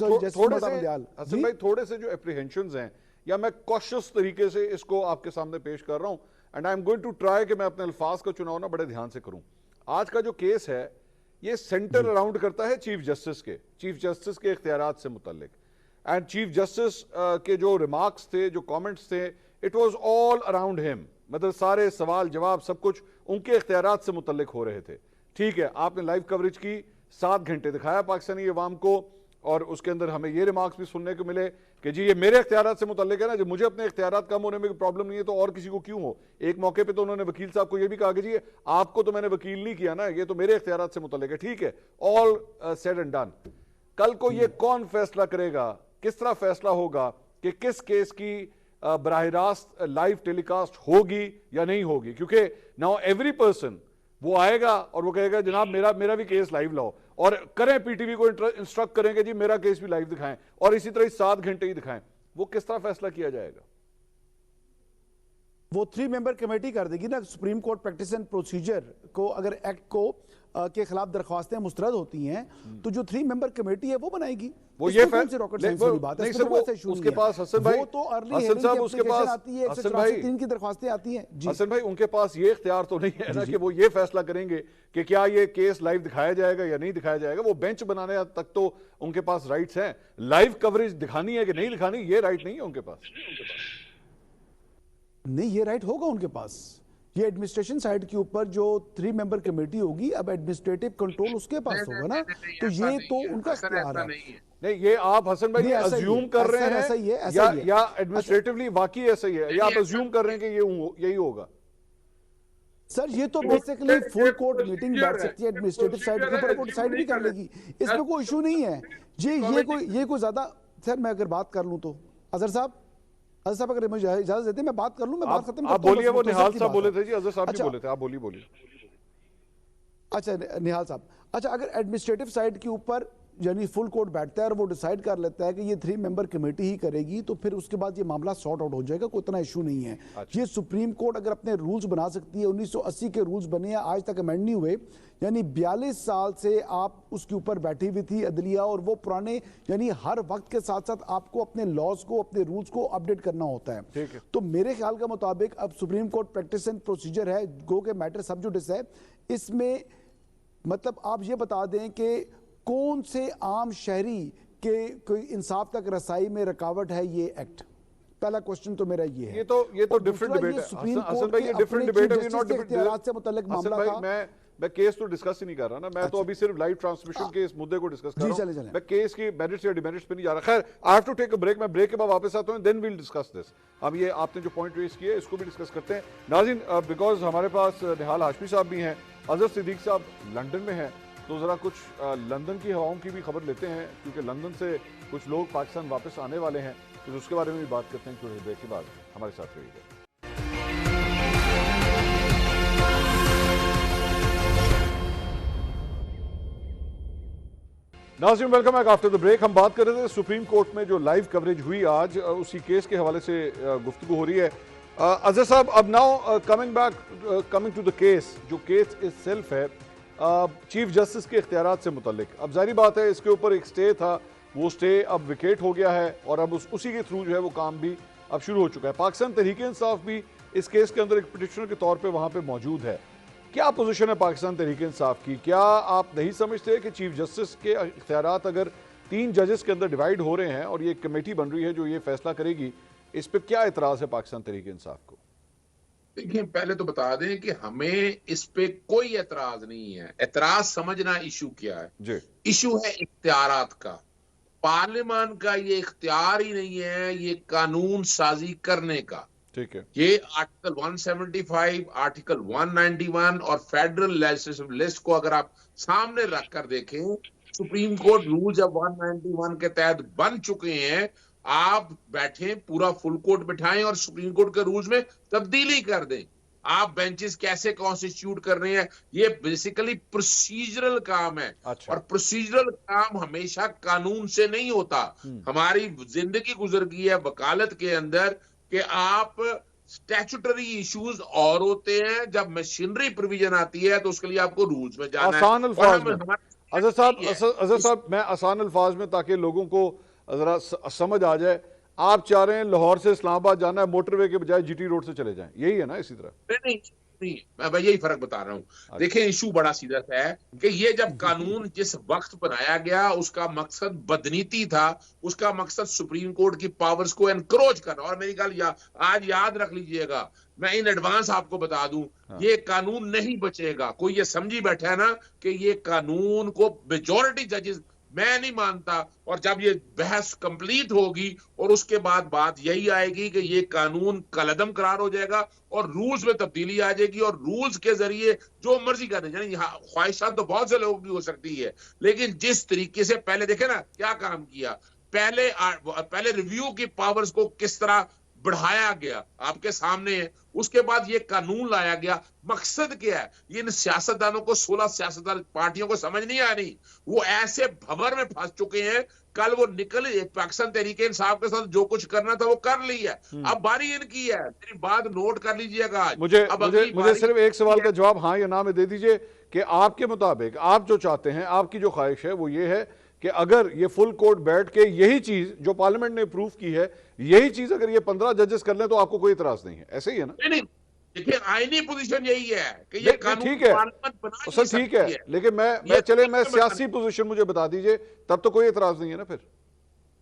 थोड़े से जो एप्रीहेंशंस हैं, या मैं कॉशियस तरीके से इसको आपके सामने पेश कर रहा हूं, and I am going to try कि मैं अपने अल्फाज का चुनाव ना बड़े ध्यान से करूं। आज का जो केस है ये सेंटर अराउंड करता है चीफ जस्टिस के इख्तियारात से मुतल्लिक, एंड चीफ जस्टिस के जो रिमार्क्स थे, जो कमेंट्स थे, it was all around him. मतलब सारे सवाल जवाब सब कुछ उनके इख्तियारात से मुतल्लिक हो रहे थे। ठीक है, आपने लाइव कवरेज की, 7 घंटे दिखाया पाकिस्तानी अवाम को, और उसके अंदर हमें ये रिमार्क्स भी सुनने को मिले कि जी ये मेरे इख्तियारात से मुतल्लिक है ना, जब मुझे अपने इख्तियारात कम होने में प्रॉब्लम नहीं है तो और किसी को क्यों हो। एक मौके पे तो उन्होंने वकील साहब को ये भी कहा कि जी आपको तो मैंने वकील नहीं किया ना, ये तो मेरे इख्तियारात से मुतल्लिक है। ठीक है, ऑल सेड एंड डन। कल को ये कौन फैसला करेगा, किस तरह फैसला होगा कि किस केस की बराह रास्त लाइव टेलीकास्ट होगी या नहीं होगी, क्योंकि नाउ एवरी पर्सन वो आएगा और वो कहेगा जनाब मेरा भी केस लाइव लाओ, और करें पीटीवी को इंस्ट्रक्ट करेंगे जी मेरा केस भी लाइव दिखाएं, और इसी तरह 7 घंटे ही दिखाएं। वो किस तरह फैसला किया जाएगा? वो 3 मेंबर कमेटी कर देगी ना। Supreme court practice and procedure को अगर एक्ट को के खिलाफ दरख्वास्तें मुस्तरद होती हैं तो जो 3 मेंबर कमेटी है वो बनाएगी। वो ये रॉकेट साइंस वाली बात है, उसके पास हसन भाई, वो तो अर्ली हसन साहब उसके पास आती है, 183 की दरख्वास्तें आती हैं। हसन भाई उनके पास ये इख्तियार तो नहीं है ना कि वो ये फैसला करेंगे कि क्या ये केस लाइव दिखाया जाएगा या नहीं दिखाया जाएगा। वो बेंच बनाने तक तो उनके पास राइट्स हैं, लाइव कवरेज दिखानी है कि नहीं दिखानी ये राइट नहीं है उनके पास। नहीं, ये राइट होगा उनके पास। ये एडमिनिस्ट्रेशन साइड के ऊपर जो 3 मेंबर कमेटी होगी, अब एडमिनिस्ट्रेटिव कंट्रोल उसके पास होगा ना, तो ये तो उनका इख्तियार है। नहीं, ये आप हसन भाई अज्यूम कर रहे हैं या एडमिनिस्ट्रेटिवली वाकई ऐसा ही है, या आप अज्यूम कर रहे हैं कि ये यही होगा? सर ये तो बेसिकली फुल कोर्ट मीटिंग बैठ सकती है, एडमिनिस्ट्रेटिव साइड के ऊपर कोर्ट साइड भी कर लेगी, इसमें कोई इशू नहीं है जी। ये कोई ज्यादा, सर मैं अगर बात कर लूं तो अजहर साहब अगर मुझे इजाजत देते मैं बात कर लूं, मैं बात खत्म करता हूं। आप बोलिए, वो निहाल साहब बोले थे जी, अजहर साहब भी बोले थे, आप बोलिए। अच्छा निहाल साहब, अच्छा अगर एडमिनिस्ट्रेटिव साइड के ऊपर यानी फुल कोर्ट बैठता है और वो डिसाइड कर लेता है कि ये 3 मेंबर कमेटी ही करेगी, तो फिर उसके बाद ये मामला सॉर्ट आउट हो जाएगा, कोई इतना इशू नहीं है। ये सुप्रीम कोर्ट अगर अपने रूल्स बना सकती है, 1980 के रूल्स बने हैं, आज तक अमेंड नहीं हुए, यानी 42 साल से आप उसके ऊपर बैठी हुई थी अदलिया, और वो पुराने यानी हर वक्त के साथ साथ आपको अपने लॉज को, अपने रूल्स को अपडेट करना होता है। तो मेरे ख्याल के मुताबिक अब supreme court practice and procedure है, गो के मैटर सब जुडिस है, इसमें मतलब आप ये बता दें कि कौन से आम शहरी के कोई इंसाफ तक रसाई में रुकावट है ये एक्ट। पहला क्वेश्चन तो मेरा ये है। ये तो डिफरेंट डिबेट है हसन भाई, ये डिफरेंट डिबेट है, नॉट डिफरेंट से मुतल्लिक मामला था। मैं केस तो डिस्कस ही नहीं कर रहा ना, मैं तो अभी सिर्फ लाइव ट्रांसमिशन के इस मुद्दे को डिस्कस कर रहा हूं, मैं केस की मेरिट्स या डिमेरिट्स पे नहीं जा रहा। खैर I have to take a break, मैं ब्रेक के बाद वापस आता हूं, then we will discuss this. अब ये आपने जो पॉइंट रेज किया इसको भी डिस्कस करते हैं नाज़रीन, बिकॉज हमारे पास निहाल हाशमी साहब भी हैं, अजहर सिद्दीक साहब लंदन में हैं, तो ज़रा कुछ लंदन की हवाओं की भी खबर लेते हैं, क्योंकि लंदन से कुछ लोग पाकिस्तान वापस आने वाले हैं, तो उसके बारे में भी बात करते हैं थोड़ी देर के बाद। हमारे साथ रहिएगा। नाज़रीन welcome back after the break. हम बात कर रहे थे सुप्रीम कोर्ट में जो लाइव कवरेज हुई आज, उसी केस के हवाले से गुफ्तगू हो रही है। अजहर साहब, अब now coming to the case, जो केस इज सेल्फ है चीफ जस्टिस के इख्तियारात से मुतल्लिक, अब जाहिर बात है इसके ऊपर एक स्टे था, वो स्टे अब विकेट हो गया है और अब उसी के थ्रू जो है वो काम भी अब शुरू हो चुका है। पाकिस्तान तहरीक इंसाफ भी इस केस के अंदर एक पिटिशनर के तौर पे वहाँ पे मौजूद है। क्या पोजीशन है पाकिस्तान तहरीक इंसाफ की? क्या आप नहीं समझते कि चीफ जस्टिस के इख्तियारात अगर 3 जजेस के अंदर डिवाइड हो रहे हैं और ये कमेटी बन रही है जो ये फैसला करेगी, इस पर क्या एतराज़ है पाकिस्तान तहरीक इंसाफ को? देखिए, पहले तो बता दें कि हमें इस पे कोई एतराज नहीं है। एतराज समझना इशू क्या है। जी, इशू है इख्तियारात का। पार्लियामान का ये इख्तियार ही नहीं है ये कानून साजी करने का। ठीक है। ये आर्टिकल 175, आर्टिकल 191 और फेडरल लेजिस्लेटिव लिस्ट को अगर आप सामने रखकर देखें, सुप्रीम कोर्ट रूल जब 191 के तहत बन चुके हैं, आप बैठे पूरा फुल कोर्ट बिठाएं और सुप्रीम कोर्ट के रूल्स में तब्दीली कर दें। आप बेंचेस कैसे कॉन्स्टिट्यूट कर रहे हैं, ये बेसिकली प्रोसीजरल काम है। अच्छा। और प्रोसीजरल काम हमेशा कानून से नहीं होता। हमारी जिंदगी गुजर गई है वकालत के अंदर कि आप स्टैट्यूटरी इश्यूज और होते हैं, जब मशीनरी प्रोविजन आती है तो उसके लिए आपको रूल्स में जाना आसान है। अल्फाज में अजहर साहब, मैं आसान अल्फाज में, ताकि लोगों को जरा समझ आ जाए, आप चाह रहे हैं लाहौर से इस्लामाबाद जाना है मोटरवे के बजाय जीटी रोड से चले जाएं, यही है ना? इसी तरह नहीं, मैं यही फर्क बता रहा हूं। देखिए, इशू बड़ा सीधा सा है कि ये जब कानून जिस वक्त बनाया गया उसका मकसद बदनीति था, उसका मकसद सुप्रीम कोर्ट की पावर्स को एनक्रोच करना। और मेरी गल आज याद रख लीजिएगा, मैं इन एडवांस आपको बता दूं, ये कानून नहीं बचेगा। कोई ये समझी बैठा है ना कि ये कानून को मेजॉरिटी जजेस, मैं नहीं मानता। और जब ये बहस कंप्लीट होगी और उसके बाद बात यही आएगी कि ये कानून कलअदम करार हो जाएगा और रूल्स में तब्दीली आ जाएगी और रूल्स के जरिए जो मर्जी करने, यानी ख्वाहिशात तो बहुत से लोगों की हो सकती है, लेकिन जिस तरीके से पहले देखे ना क्या काम किया, पहले रिव्यू की पावर्स को किस तरह बढ़ाया गया आपके सामने है, उसके बाद ये कानून लाया गया। मकसद क्या है? ये इन सियासतदानों को, 16 सियासतदान पार्टियों को समझ नहीं आ रही। वो ऐसे भंवर में फंस चुके हैं, कल वो निकले, पाकिस्तान तहरीक इंसाफ के साथ जो कुछ करना था वो कर लिया, अब बारी इनकी है। मेरी बात नोट कर लीजिएगा। मुझे सिर्फ एक सवाल का जवाब हाँ या ना में दे दीजिए कि आपके मुताबिक आप जो चाहते हैं, आपकी जो ख्वाहिश है वो ये है कि अगर ये फुल कोर्ट बैठ के यही चीज जो पार्लियामेंट ने अप्रूव की है, यही चीज अगर ये 15 जजेस कर लें तो आपको कोई इतराज नहीं है, ऐसे ही है ना? नहीं, देखिए, आईनी पोजीशन यही है कि ये कानून ठीक है सर, ठीक है, लेकिन मैं सियासी पोजीशन मुझे बता दीजिए, तब तो कोई इतराज नहीं है ना फिर?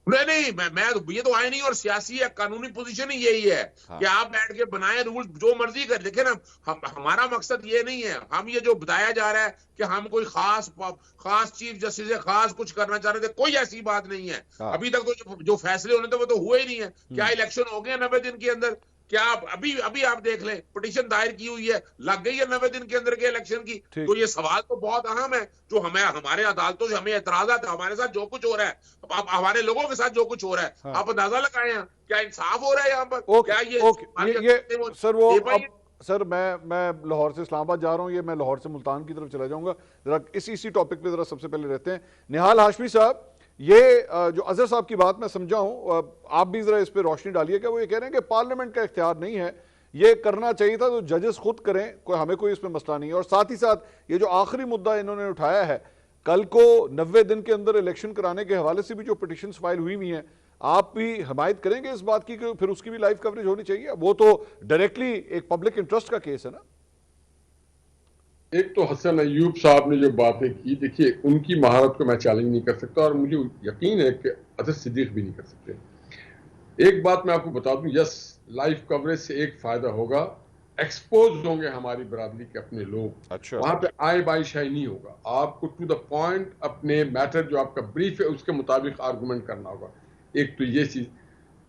नहीं, मैं ये तो आईनी और सियासी है, कानूनी पोजीशन ही यही है। हाँ। कि आप बैठ के बनाए रूल जो मर्जी कर। देखे ना, हमारा मकसद ये नहीं है, हम ये जो बताया जा रहा है कि हम कोई खास चीफ जस्टिस है, खास कुछ करना चाह रहे थे, कोई ऐसी बात नहीं है। हाँ। अभी तक तो जो फैसले होने थे वो तो हुए ही नहीं है। क्या इलेक्शन हो गया 90 दिन के अंदर? क्या अभी आप देख लें, पिटीशन दायर की हुई है, लग गई है 90 दिन के अंदर के इलेक्शन की। तो ये सवाल तो बहुत अहम है, जो हमारे अदालतों से हमें एतराज़ात है, हमारे साथ जो कुछ हो रहा है, हमारे लोगों के साथ जो कुछ हो रहा है, हाँ। आप अंदाजा लगाए हैं क्या इंसाफ हो रहा है यहाँ पर? क्या ये सर सर मैं लाहौर से इस्लामाबाद जा रहा हूँ, ये मैं लाहौर से मुल्तान की तरफ चला जाऊंगा। जरा इसी टॉपिक पे जरा सबसे पहले रहते हैं। निहाल हाशमी साहब, ये जो अजहर साहब की बात मैं समझा हूं, आप भी जरा इस पे रोशनी डालिए। क्या वो ये कह रहे हैं कि पार्लियामेंट का इख्तियार नहीं है, ये करना चाहिए था तो जजेस खुद करें, हमें कोई इसमें मसला नहीं है। और साथ ही साथ ये जो आखिरी मुद्दा इन्होंने उठाया है, कल को 90 दिन के अंदर इलेक्शन कराने के हवाले से भी जो पिटिशन फाइल हुई हुई हैं, आप भी हिमायत करेंगे इस बात की कि फिर उसकी भी लाइव कवरेज होनी चाहिए? वो तो डायरेक्टली एक पब्लिक इंटरेस्ट का केस है ना। एक तो हसन अयूब साहब ने जो बातें की, देखिए उनकी महारत को मैं चैलेंज नहीं कर सकता और मुझे यकीन है कि अजहर सिद्दीक भी नहीं कर सकते। एक बात मैं आपको बता दूं, यस, लाइव कवरेज से एक फायदा होगा, एक्सपोज होंगे हमारी बरादरी के अपने लोग। अच्छा। वहां पे आय बाई शाही नहीं होगा, आपको टू द पॉइंट अपने मैटर जो आपका ब्रीफ है उसके मुताबिक आर्गुमेंट करना होगा। एक तो ये चीज।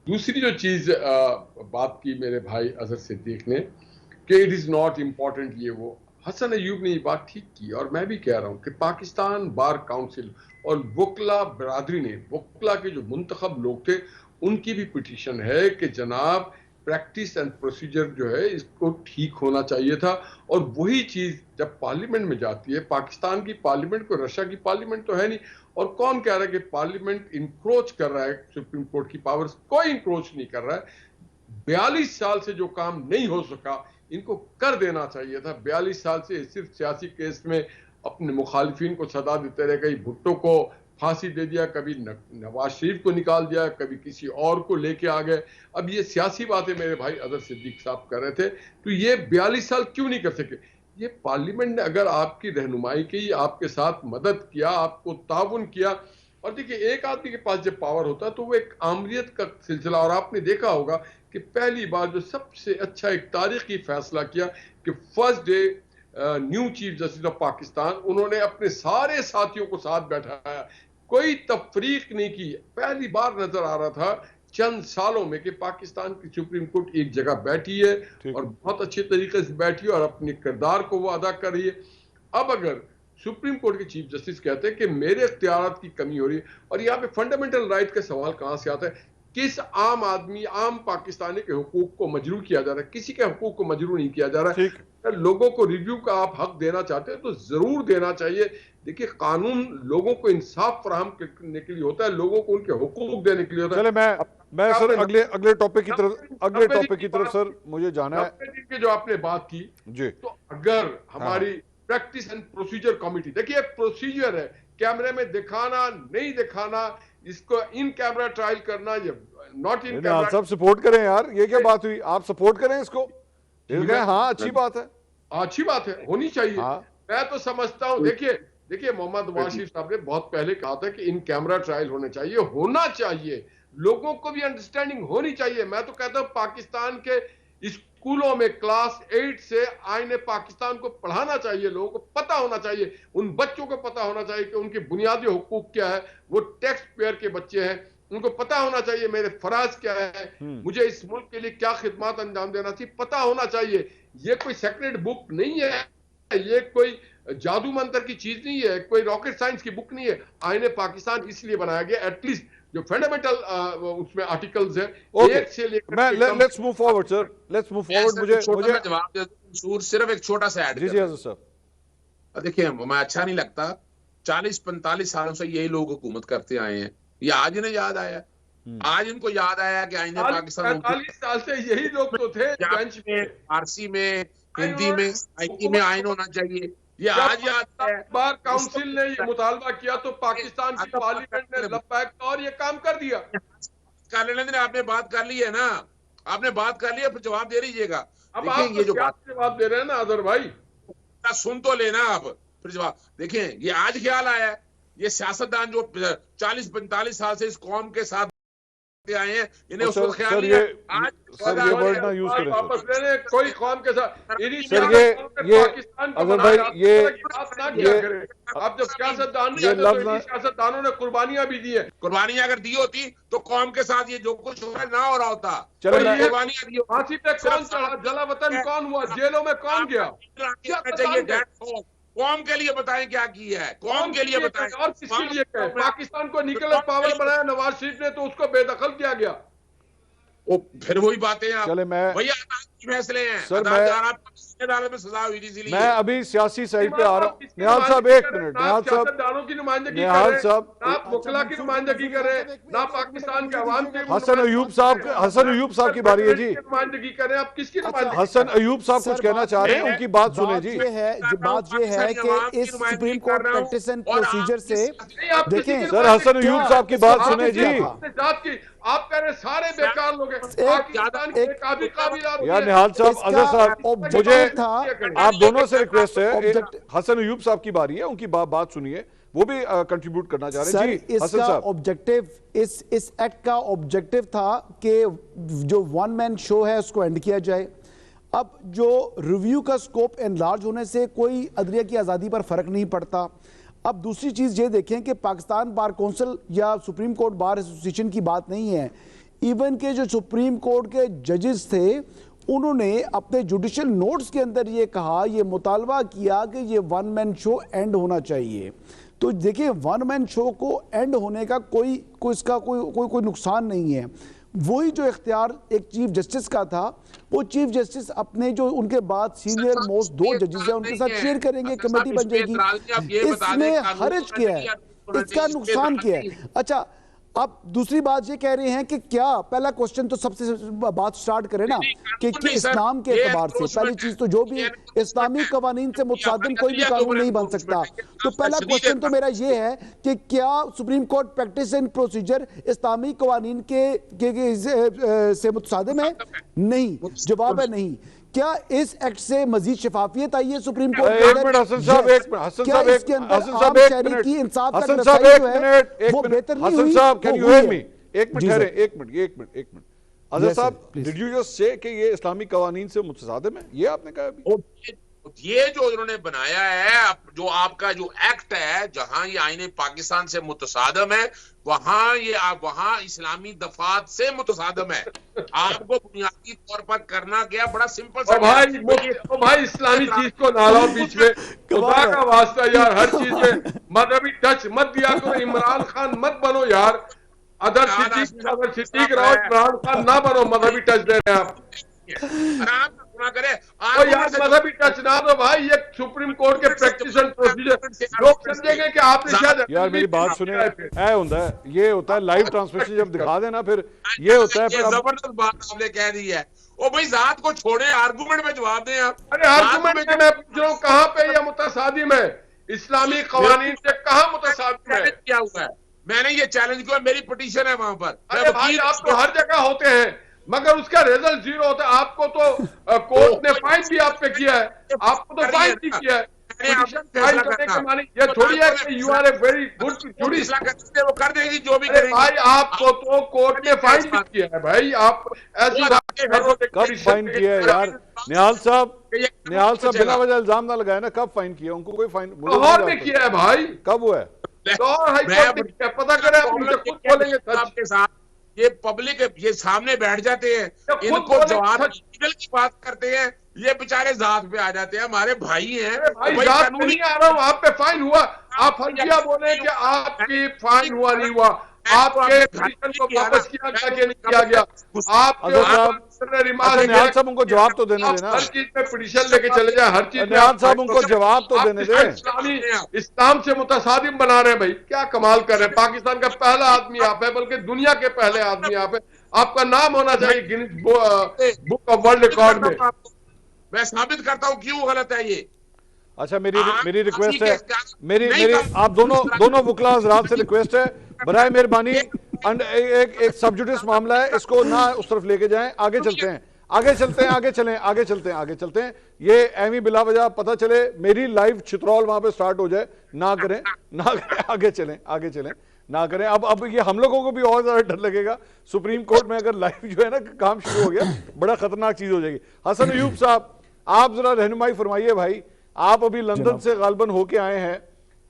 दूसरी जो चीज बात की मेरे भाई अजहर सिद्दीक ने कि इट इज नॉट इम्पॉर्टेंट, ये वो, हसन अयूब ने ये बात ठीक की और मैं भी कह रहा हूं कि पाकिस्तान बार काउंसिल और वकला बरादरी ने, वकला के जो मुंतखब लोग थे, उनकी भी पिटीशन है कि जनाब प्रैक्टिस एंड प्रोसीजर जो है इसको ठीक होना चाहिए था। और वही चीज जब पार्लियामेंट में जाती है, पाकिस्तान की पार्लियामेंट को रशिया की पार्लियामेंट तो है नहीं, और कौन कह रहा है कि पार्लियामेंट इंक्रोच कर रहा है सुप्रीम कोर्ट की पावर्स? कोई इंक्रोच नहीं कर रहा है। 42 साल से जो काम नहीं हो सका इनको कर देना चाहिए था। 42 साल से सिर्फ सियासी केस में अपने मुखालिफिन को सदा देते रहे, कहीं भुट्टो को फांसी दे दिया, कभी नवाज शरीफ को निकाल दिया, कभी किसी और को लेके आ गए। अब ये सियासी बातें मेरे भाई अजहर सिद्दीक साहब कर रहे थे, तो ये 42 साल क्यों नहीं कर सके? ये पार्लियामेंट ने अगर आपकी रहनुमाई की, आपके साथ मदद किया, आपको ताउन किया, और देखिए एक आदमी के पास जब पावर होता है तो वो एक आमरीत का सिलसिला, और आपने देखा होगा कि पहली बार जो सबसे अच्छा एक तारीखी फैसला किया कि first day new chief justice of Pakistan, उन्होंने अपने सारे साथियों को साथ बैठाया, कोई तफरीक नहीं की। पहली बार नजर आ रहा था चंद सालों में कि पाकिस्तान की सुप्रीम कोर्ट एक जगह बैठी है और बहुत अच्छे तरीके से बैठी है और अपने किरदार को वो अदा कर रही है। अब अगर सुप्रीम कोर्ट के चीफ जस्टिस कहते हैं कि मेरे इख्तियारात की कमी हो रही है, और यहाँ पे फंडामेंटल राइट का सवाल कहां से आता है? किस आम आदमी, आम पाकिस्तानी के हुकूक को मजरू किया जा रहा है? किसी के हुकूक को मजरू नहीं किया जा रहा है। लोगों को रिव्यू का आप हक देना चाहते हैं तो जरूर देना चाहिए। देखिए, कानून लोगों को इंसाफ फराहम करने के लिए होता है, लोगों को उनके हुकूक देने के लिए होता है। चले मैं सर अगले टॉपिक की तरफ सर मुझे जाना है। जो आपने बात की जी, तो अगर हमारी प्रैक्टिस एंड प्रोसीजर कमेटी, देखिए प्रोसीजर है, कैमरे में दिखाना नहीं दिखाना, इसको इन कैमरा ट्रायल करना, ये नॉट इन कैमरा। सब सपोर्ट करें यार, ये क्या बात हुई? आप सपोर्ट करें इसको। हाँ, अच्छी बात है, अच्छी बात है, होनी चाहिए। हाँ। मैं तो समझता हूं, देखिए मोहम्मद नवाज शरीफ साहब ने बहुत पहले कहा था कि इन कैमरा ट्रायल होना चाहिए, लोगों को भी अंडरस्टैंडिंग होनी चाहिए। मैं तो कहता हूं पाकिस्तान के स्कूलों में क्लास 8 से आईने पाकिस्तान को पढ़ाना चाहिए, लोगों को पता होना चाहिए, उन बच्चों को पता होना चाहिए कि उनके बुनियादी हुकूक क्या है, वो टैक्स पेयर के बच्चे हैं, उनको पता होना चाहिए मेरे फराज क्या है, मुझे इस मुल्क के लिए क्या खिदमत अंजाम देना चाहिए, पता होना चाहिए। ये कोई सेक्रेट बुक नहीं है, ये कोई जादू मंत्र की चीज नहीं है, कोई रॉकेट साइंस की बुक नहीं है। आईने पाकिस्तान इसलिए बनाया गया, एटलीस्ट जो फंडामेंटल उसमें आर्टिकल्स है, एक से लेकर let's move forward sir, let's move forward. मुझे जवाब दे दूं, सिर्फ एक छोटा सा ऐड। जी जी सर, देखिए मैं अच्छा नहीं लगता, 40-45 सालों से यही लोग हुकूमत करते आए हैं, ये आज इन्हें याद आया, आज इनको याद आया कि आईने पाकिस्तान 45 साल से यही लोग तो थे बेंच में, फारसी में, हिंदी में, साइकी में आइन होना चाहिए, ये आज याद है। बार काउंसिल ने ये मुतालबा किया तो पाकिस्तान की पार्लियामेंट ने लबैक और ये काम कर दिया। आपने बात कर ली है ना, आपने बात कर लिया, फिर जवाब दे लीजिएगा। अब आप ये जो जवाब दे रहे हैं ना अजहर भाई, सुन तो लेना आप, फिर जवाब। देखिए ये आज ख्याल आया है, ये सियासतदान जो 40-45 साल से इस कौम के साथ आए हैं, इन्हें उसको ख्याल नहीं है। आज सर ये वर्ड ना यूज करें, वापस ले लें, कोई कौम के साथ सर ये अजहर भाई ये आप जब सियासतदान सियासतदानों ने कुर्बानियां भी दी है, कुर्बानियां अगर दी होती तो कौम के साथ ये जो कुछ हो रहा है ना हो रहा होता। कुर्बानियां दी, फांसी पे कौन चढ़ा, जला वतन कौन हुआ, जेलों में कौन गया, चाहिए कौम के लिए बताएं क्या किया है, कौम के लिए बताएं और किसके लिए कहें। पाकिस्तान को निकल पावर बनाया नवाज शरीफ ने तो उसको बेदखल किया गया। वो फिर वही बातें हैं, चले मैं भैया फैसले हैं सर, में सजा हुई थी, इसलिए मैं अभी सियासी साइड पे आ रहा हूँ। निहाल साहब एक मिनट, निहाल साहब की नुमाइंदगी निहाल साहब आप मुखला की नुमाइंदगी करें, ना पाकिस्तान के अवाम की। हसन अयूब साहब की बारी है जी, नुमाइंदगी करें। आप किसकी नुमाइंदगी? हसन अयूब साहब कुछ कहना चाह रहे हैं, उनकी बात सुने जी। बात ये है कि इस supreme court practice and procedure से देखें सर, हसन अयूब साहब की बात सुने जी। आप कह रहे सारे बेकार लोग हैं, पाकिस्तान के काफी काबिल यार निहाल साहब, अजहर साहब, मुझे आप दोनों से रिक्वेस्ट है, हसन अयूब साहब की बारी है, उनकी बात सुनिए, वो भी कंट्रीब्यूट करना चाह रहे हैं जी। इसका ऑब्जेक्टिव, इस एक्ट का ऑब्जेक्टिव था कि जो वन मैन शो है उसको एंड किया जाए। अब जो रिव्यू का स्कोप एनलार्ज होने से कोई अदलिया की आज़ादी पर फर्क नहीं पड़ता। अब दूसरी चीज़ ये देखें कि पाकिस्तान बार कौंसिल या सुप्रीम कोर्ट बार एसोसिएशन की बात नहीं है, इवन के जो सुप्रीम कोर्ट के जजेस थे उन्होंने अपने जुडिशियल नोट्स के अंदर ये कहा, ये मुतालबा किया कि ये वन मैन शो एंड होना चाहिए। तो देखिए, वन मैन शो को एंड होने का कोई नुकसान नहीं है। वही जो इख्तियार एक चीफ जस्टिस का था, वो चीफ जस्टिस अपने जो उनके बाद सीनियर मोस्ट 2 जजेस हैं उनके साथ शेयर करेंगे, कमेटी बन जाएगी। इसमें हर्ज क्या है, इसका नुकसान क्या है? अच्छा, आप दूसरी बात ये कह रहे हैं कि क्या, पहला क्वेश्चन तो सबसे बात स्टार्ट करें ना कि इस्लाम के एतबार से पहली चीज तो जो भी इस्लामी कवानीन से मुतसादिम कोई भी कानून नहीं बन सकता। तो पहला क्वेश्चन तो मेरा ये है कि क्या supreme court practice and procedure इस्लामी कवानीन के से मुतसादिम है? नहीं, जवाब है नहीं। क्या इस एक्ट से मजीद शफाफियत आई है सुप्रीम कोर्ट के अंदर? हसन साहब एक मिनट, हसन साहब एक मिनट, हसन साहब एक मिनट, वो बेहतर नहीं हुई? Can you hear me? एक मिनट ठहरे, एक मिनट। अजहर साहब, डिड यू जस्ट से कि ये इस्लामी कवानीन से मुतसादिम है? ये आपने कहा अभी? ये जो इन्होंने बनाया है, जो आपका जो एक्ट है, जहां ये आईने पाकिस्तान से मुतसादम है, वहां इस्लामी दफात से मुतसादम है। आपको बुनियादी तौर पर करना क्या, बड़ा सिंपल सा भाई इस्लामी चीज को ना लाओ बीच में, खुदा का वास्ता यार, हर चीज में मजहबी टच मत दिया करो। इमरान खान मत बनो यार, अदर सिद्दीक रहो, इमरान खान ना बनो, मजहबी टच दे रहे हैं आप। आराम से सुना करे यार, मजहबी टच ना दो भाई, ये सुप्रीम कोर्ट के प्रैक्टिस एंड प्रोसीजर लोग समझेंगे कि आपने शायद। यार मेरी बात सुने, ये होता है लाइव ट्रांसमिशन जब दिखा देना, फिर ये होता है। जबरदस्त बात आपने कह दी है। ओ भाई, जात को छोड़े, आर्गुमेंट में जवाब दें आप। अरे आर्गुमेंट में मैं पूछ रहा हूँ, कहाँ पे ये मुतसादिम है? इस्लामी कवानीन से कहाँ मुतसादिम है? क्या हुआ है? मैंने ये चैलेंज किया, मेरी पिटीशन है वहां पर। अरे भाई, आप तो हर जगह होते हैं मगर उसका रिजल्ट जीरो होता है। आपको तो कोर्ट ने फाइन भी आप पे किया है, आपको तो फाइन भी किया है। फाइन करने के माने ये थोड़ी है कि you are a very good judiciary, वो कर देगी जो भी करेगी। भाई आपको तो कोर्ट ने फाइन भी किया है। भाई आप ऐसी कब फाइन किया है यार? निहाल साहब बिना वजह इल्जाम ना लगाए ना। कब फाइन किया? उनको कोई फाइन लाहौर में किया है भाई। कब हुआ है? लाहौर हाई कोर्ट में किया, पता करें, आप खुद बोलेंगे आपके साथ। ये पब्लिक ये सामने बैठ जाते हैं, इनको जवाब की बात करते हैं, ये बेचारे जात पे आ जाते हैं। हमारे भाई हैं। भाई जात पे नहीं आ रहा हूँ, आप पे फाइन हुआ, आप हल्किया बोले कि आपकी फाइन हुआ नहीं हुआ, आपके पिटीशन को वापस किया गया कि नहीं किया गया, निहाल साहब उनको जवाब तो देने देना। हर चीज में पिटीशन लेके चले जाए, हर चीज निहाल साहब उनको जवाब तो देने दे। इस्लाम से मुतसादिम बना रहे हैं भाई, क्या कमाल कर रहे हैं। पाकिस्तान का पहला आदमी आप है, बल्कि दुनिया के पहले आदमी आप है। आपका नाम होना चाहिए Guinness book of world record में। मैं साबित करता हूँ क्यों गलत है ये। अच्छा, मेरी रिक्वेस्ट है, मेरी आप दोनों वकला हज़रात से रिक्वेस्ट है, बराए मेहरबानी एक सब्जुडिस मामला है, इसको ना उस तरफ लेके जाएं। आगे चलते हैं। ये एमी बिला वजह पता चले मेरी लाइव चित्रौल वहां पे स्टार्ट हो जाए। ना करें, आगे चलें ना करें। अब ये हम लोगों को भी और ज्यादा डर लगेगा। सुप्रीम कोर्ट में अगर लाइव जो है ना काम शुरू हो गया, बड़ा खतरनाक चीज हो जाएगी। हसन अयूब साहब, आप जरा रहनुमाई फरमाइए भाई। आप अभी लंदन से गालबन होके आए हैं।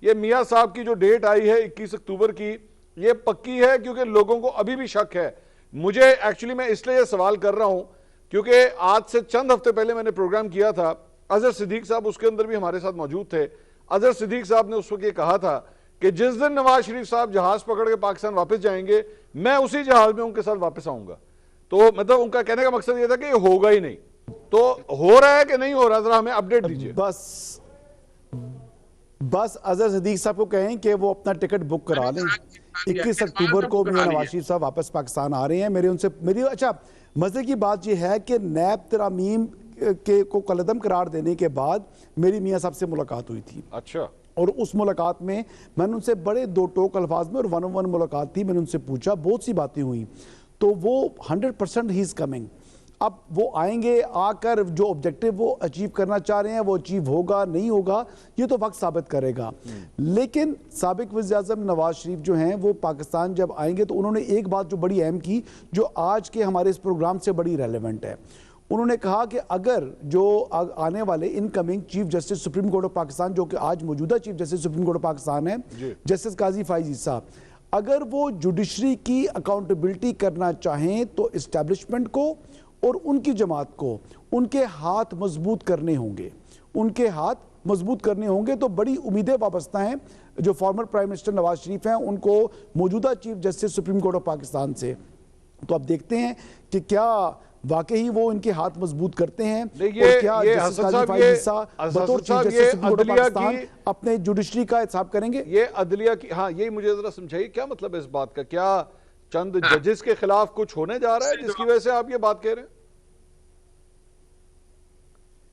ये मियाँ साहब की जो डेट आई है 21 अक्टूबर की, ये पक्की है? क्योंकि लोगों को अभी भी शक है। मुझे एक्चुअली मैं इसलिए सवाल कर रहा हूं क्योंकि आज से चंद हफ्ते पहले मैंने प्रोग्राम किया था, अजहर सिद्दीक साहब उसके अंदर भी हमारे साथ मौजूद थे। अजहर सिद्दीक साहब ने उस वक्त ये कहा था कि जिस दिन नवाज शरीफ साहब जहाज पकड़ के पाकिस्तान वापस जाएंगे, मैं उसी जहाज में उनके साथ वापस आऊंगा। तो मतलब उनका कहने का मकसद ये था कि ये होगा ही नहीं। तो हो रहा है कि नहीं हो रहा, जरा हमें अपडेट दीजिए। बस अजहर सिद्दीक साहब को कहें कि वो अपना टिकट बुक करा लें। 21 अक्टूबर को मियां नवाज शरीफ साहब वापस पाकिस्तान आ रहे हैं। मेरी अच्छा मजे की बात यह है कि नैब तरामीम के को कलदम करार देने के बाद मेरी मियां साहब से मुलाकात हुई थी। अच्छा। और उस मुलाकात में मैंने उनसे बड़े दो टोक अल्फाज में और 1-on-1 मुलाकात थी। मैंने उनसे पूछा, बहुत सी बातें हुई, तो वो 100% ही इज कमिंग। अब वो आएंगे, आकर जो ऑब्जेक्टिव वो अचीव करना चाह रहे हैं वो अचीव होगा नहीं होगा ये तो वक्त साबित करेगा। लेकिन साबिक वज़ीर-ए-आज़म नवाज शरीफ जो हैं वो पाकिस्तान जब आएंगे तो उन्होंने एक बात जो बड़ी अहम की, जो आज के हमारे इस प्रोग्राम से बड़ी रेलेवेंट है। उन्होंने कहा कि अगर जो आने वाले incoming chief justice supreme court of Pakistan, जो कि आज मौजूदा chief justice supreme court of Pakistan है, जस्टिस काजी फाइज़ साहब, अगर वो जुडिशरी की अकाउंटेबिलिटी करना चाहें तो इस्टेब्लिशमेंट को और उनकी जमात को उनके हाथ मजबूत करने होंगे। तो बड़ी उम्मीदें वाबस्ता हैं जो former prime minister Nawaz Sharif हैं उनको मौजूदा chief justice supreme court of Pakistan से। तो अब देखते हैं कि क्या वाकई वो इनके हाथ मजबूत करते हैं? नहीं, और क्या ये जस्टिस हसन काजी साहब, फाइज ये ईसा हसन बतौर चीफ साहब, जस्टिस ये सुप्रीम कोर्ट ऑफ अदलिया पाकिस्तान की अपने जुडिशरी का हिसाब करेंगे? ये अदलिया की, हाँ, ये मुझे जरा समझाइए क्या मतलब है इस बात का? क्या चंद जजेस के खिलाफ कुछ होने जा रहा है जिसकी वजह से आप ये बात कह रहे हैं?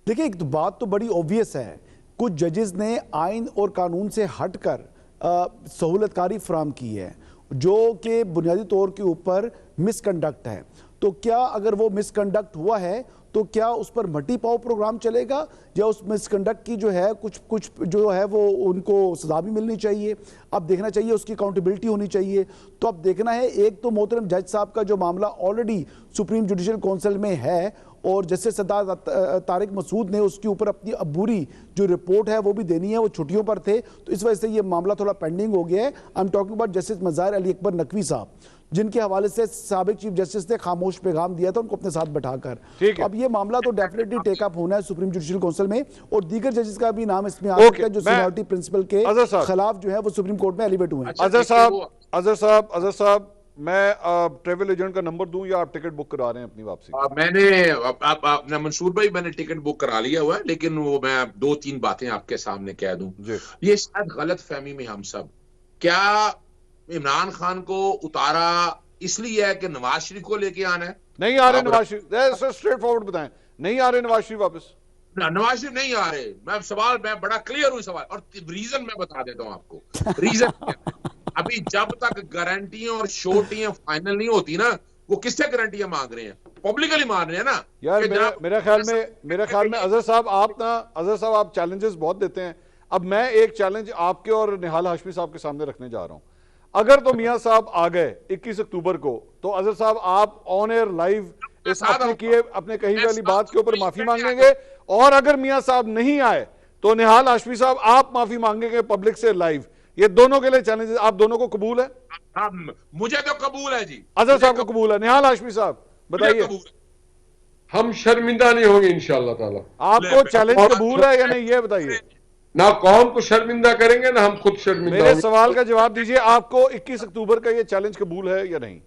देखिए, एक तो बात तो बड़ी ऑब्वियस है, कुछ जजेस ने आइन और कानून से हटकर सहूलतकारी फराम की है जो कि बुनियादी तौर के ऊपर मिसकंडक्ट है। तो क्या अगर वो मिसकंडक्ट हुआ है तो क्या उस पर मट्टी पाओ प्रोग्राम चलेगा, या उस मिसकंडक्ट की जो है कुछ जो है वो उनको सजा भी मिलनी चाहिए? अब देखना चाहिए, उसकी अकाउंटेबिलिटी होनी चाहिए। तो अब देखना है, एक तो मोहतरम जज साहब का जो मामला ऑलरेडी सुप्रीम जुडिशल काउंसिल में है और जस्टिस सरदार तारिक मसूद ने उसके ऊपर अपनी अबूरी जो रिपोर्ट है वो भी देनी है, वो छुट्टियों पर थे तो इस वजह से ये मामला थोड़ा पेंडिंग हो गया है। I am talking about justice Mazahir Ali Akbar Naqvi साहब, जिनके हवाले से साबिक चीफ जस्टिस ने खामोश पैगाम दिया था उनको अपने साथ बैठाकर। ठीक है। अब ये मामला तो डेफिनेटली टेकअप होना है सुप्रीम जुडिशल काउंसिल में, और दीगर जजेस का भी नाम इसमें आ सकता है जो सीनियरिटी प्रिंसिपल के खिलाफ जो है वो सुप्रीम कोर्ट में एलिवेट हुए हैं। अजहर साहब, मैं ट्रेवल एजेंट का नंबर दूं या आप टिकट बुक करा रहे हैं अपनी वापसी? मैंने मंसूर भाई, मैंने टिकट बुक करा लिया हुआ है, लेकिन वो मैं 2-3 बातें आपके सामने कह दूं। ये शायद गलत फहमी में हम सब, क्या इमरान खान को उतारा इसलिए है कि नवाज शरीफ को लेके आना है? नहीं आ रहे नवाज शरीफ, स्ट्रेट फॉरवर्ड बताएं, नहीं आ रहे नवाज शरीफ वापस? नवाज शरीफ नहीं आ रहे। मैं बड़ा क्लियर हूं सवाल, और रीजन मैं बता देता हूं आपको। रीजन अभी जब तक गारंटियां और श्योरिटियां फाइनल नहीं होती ना, वो किससे गारंटियां मांग रहे हैं? पब्लिकली मांग रहे हैं ना यार। मेरे ख्याल में अजहर साहब आप चैलेंजेस बहुत देते हैं। अब मैं एक चैलेंज आपके और निहाल हाशमी साहब के सामने रखने जा रहा हूं। अगर तो मियां साहब आ गए 21 अक्टूबर को, तो अजहर साहब आप ऑन एयर लाइव इस अपने कही वाली बात के ऊपर माफी मांगेंगे, और अगर मियां साहब नहीं आए तो निहाल हाशमी साहब आप माफी मांगेंगे पब्लिक से लाइव। ये दोनों के लिए चैलेंजेस, आप दोनों को कबूल है? मुझे तो कबूल है जी। अजहर साहब को कबूल है? निहाल हाशमी साहब बताइए। हम शर्मिंदा नहीं होंगे इंशाअल्लाह ताला। आपको चैलेंज कबूल है या नहीं, ये बताइए। ना कौम को शर्मिंदा करेंगे ना हम खुद शर्मिंदा। मेरे सवाल का जवाब दीजिए, आपको 21 अक्टूबर का ये चैलेंज कबूल है या नहीं?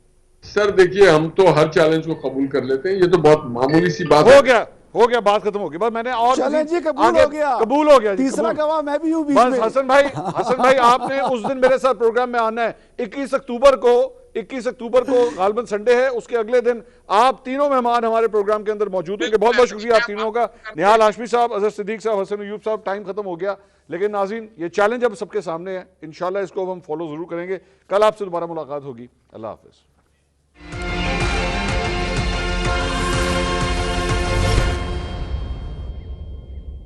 सर देखिए, हम तो हर चैलेंज को कबूल कर लेते हैं, ये तो बहुत मामूली सी बात हो गया, बात खत्म हो गई। बस मैंने और चैलेंज कबूल हो गया। तीसरा गवाह मैं भी हूं बीच में। हसन भाई आपने उस दिन मेरे साथ प्रोग्राम में आना है 21 अक्टूबर को गालबन संडे है, उसके अगले दिन आप तीनों मेहमान हमारे प्रोग्राम के अंदर मौजूद होंगे। बहुत बहुत शुक्रिया आप तीनों का, निहाल हाशमी साहब, अजहर सिद्दीक साहब, हसन अयूब साहब। टाइम खत्म हो गया, लेकिन नाज़रीन ये चैलेंज अब सबके सामने है, इंशाल्लाह इसको हम फॉलो जरूर करेंगे। कल आपसे दोबारा मुलाकात होगी। अल्लाह हाफिज।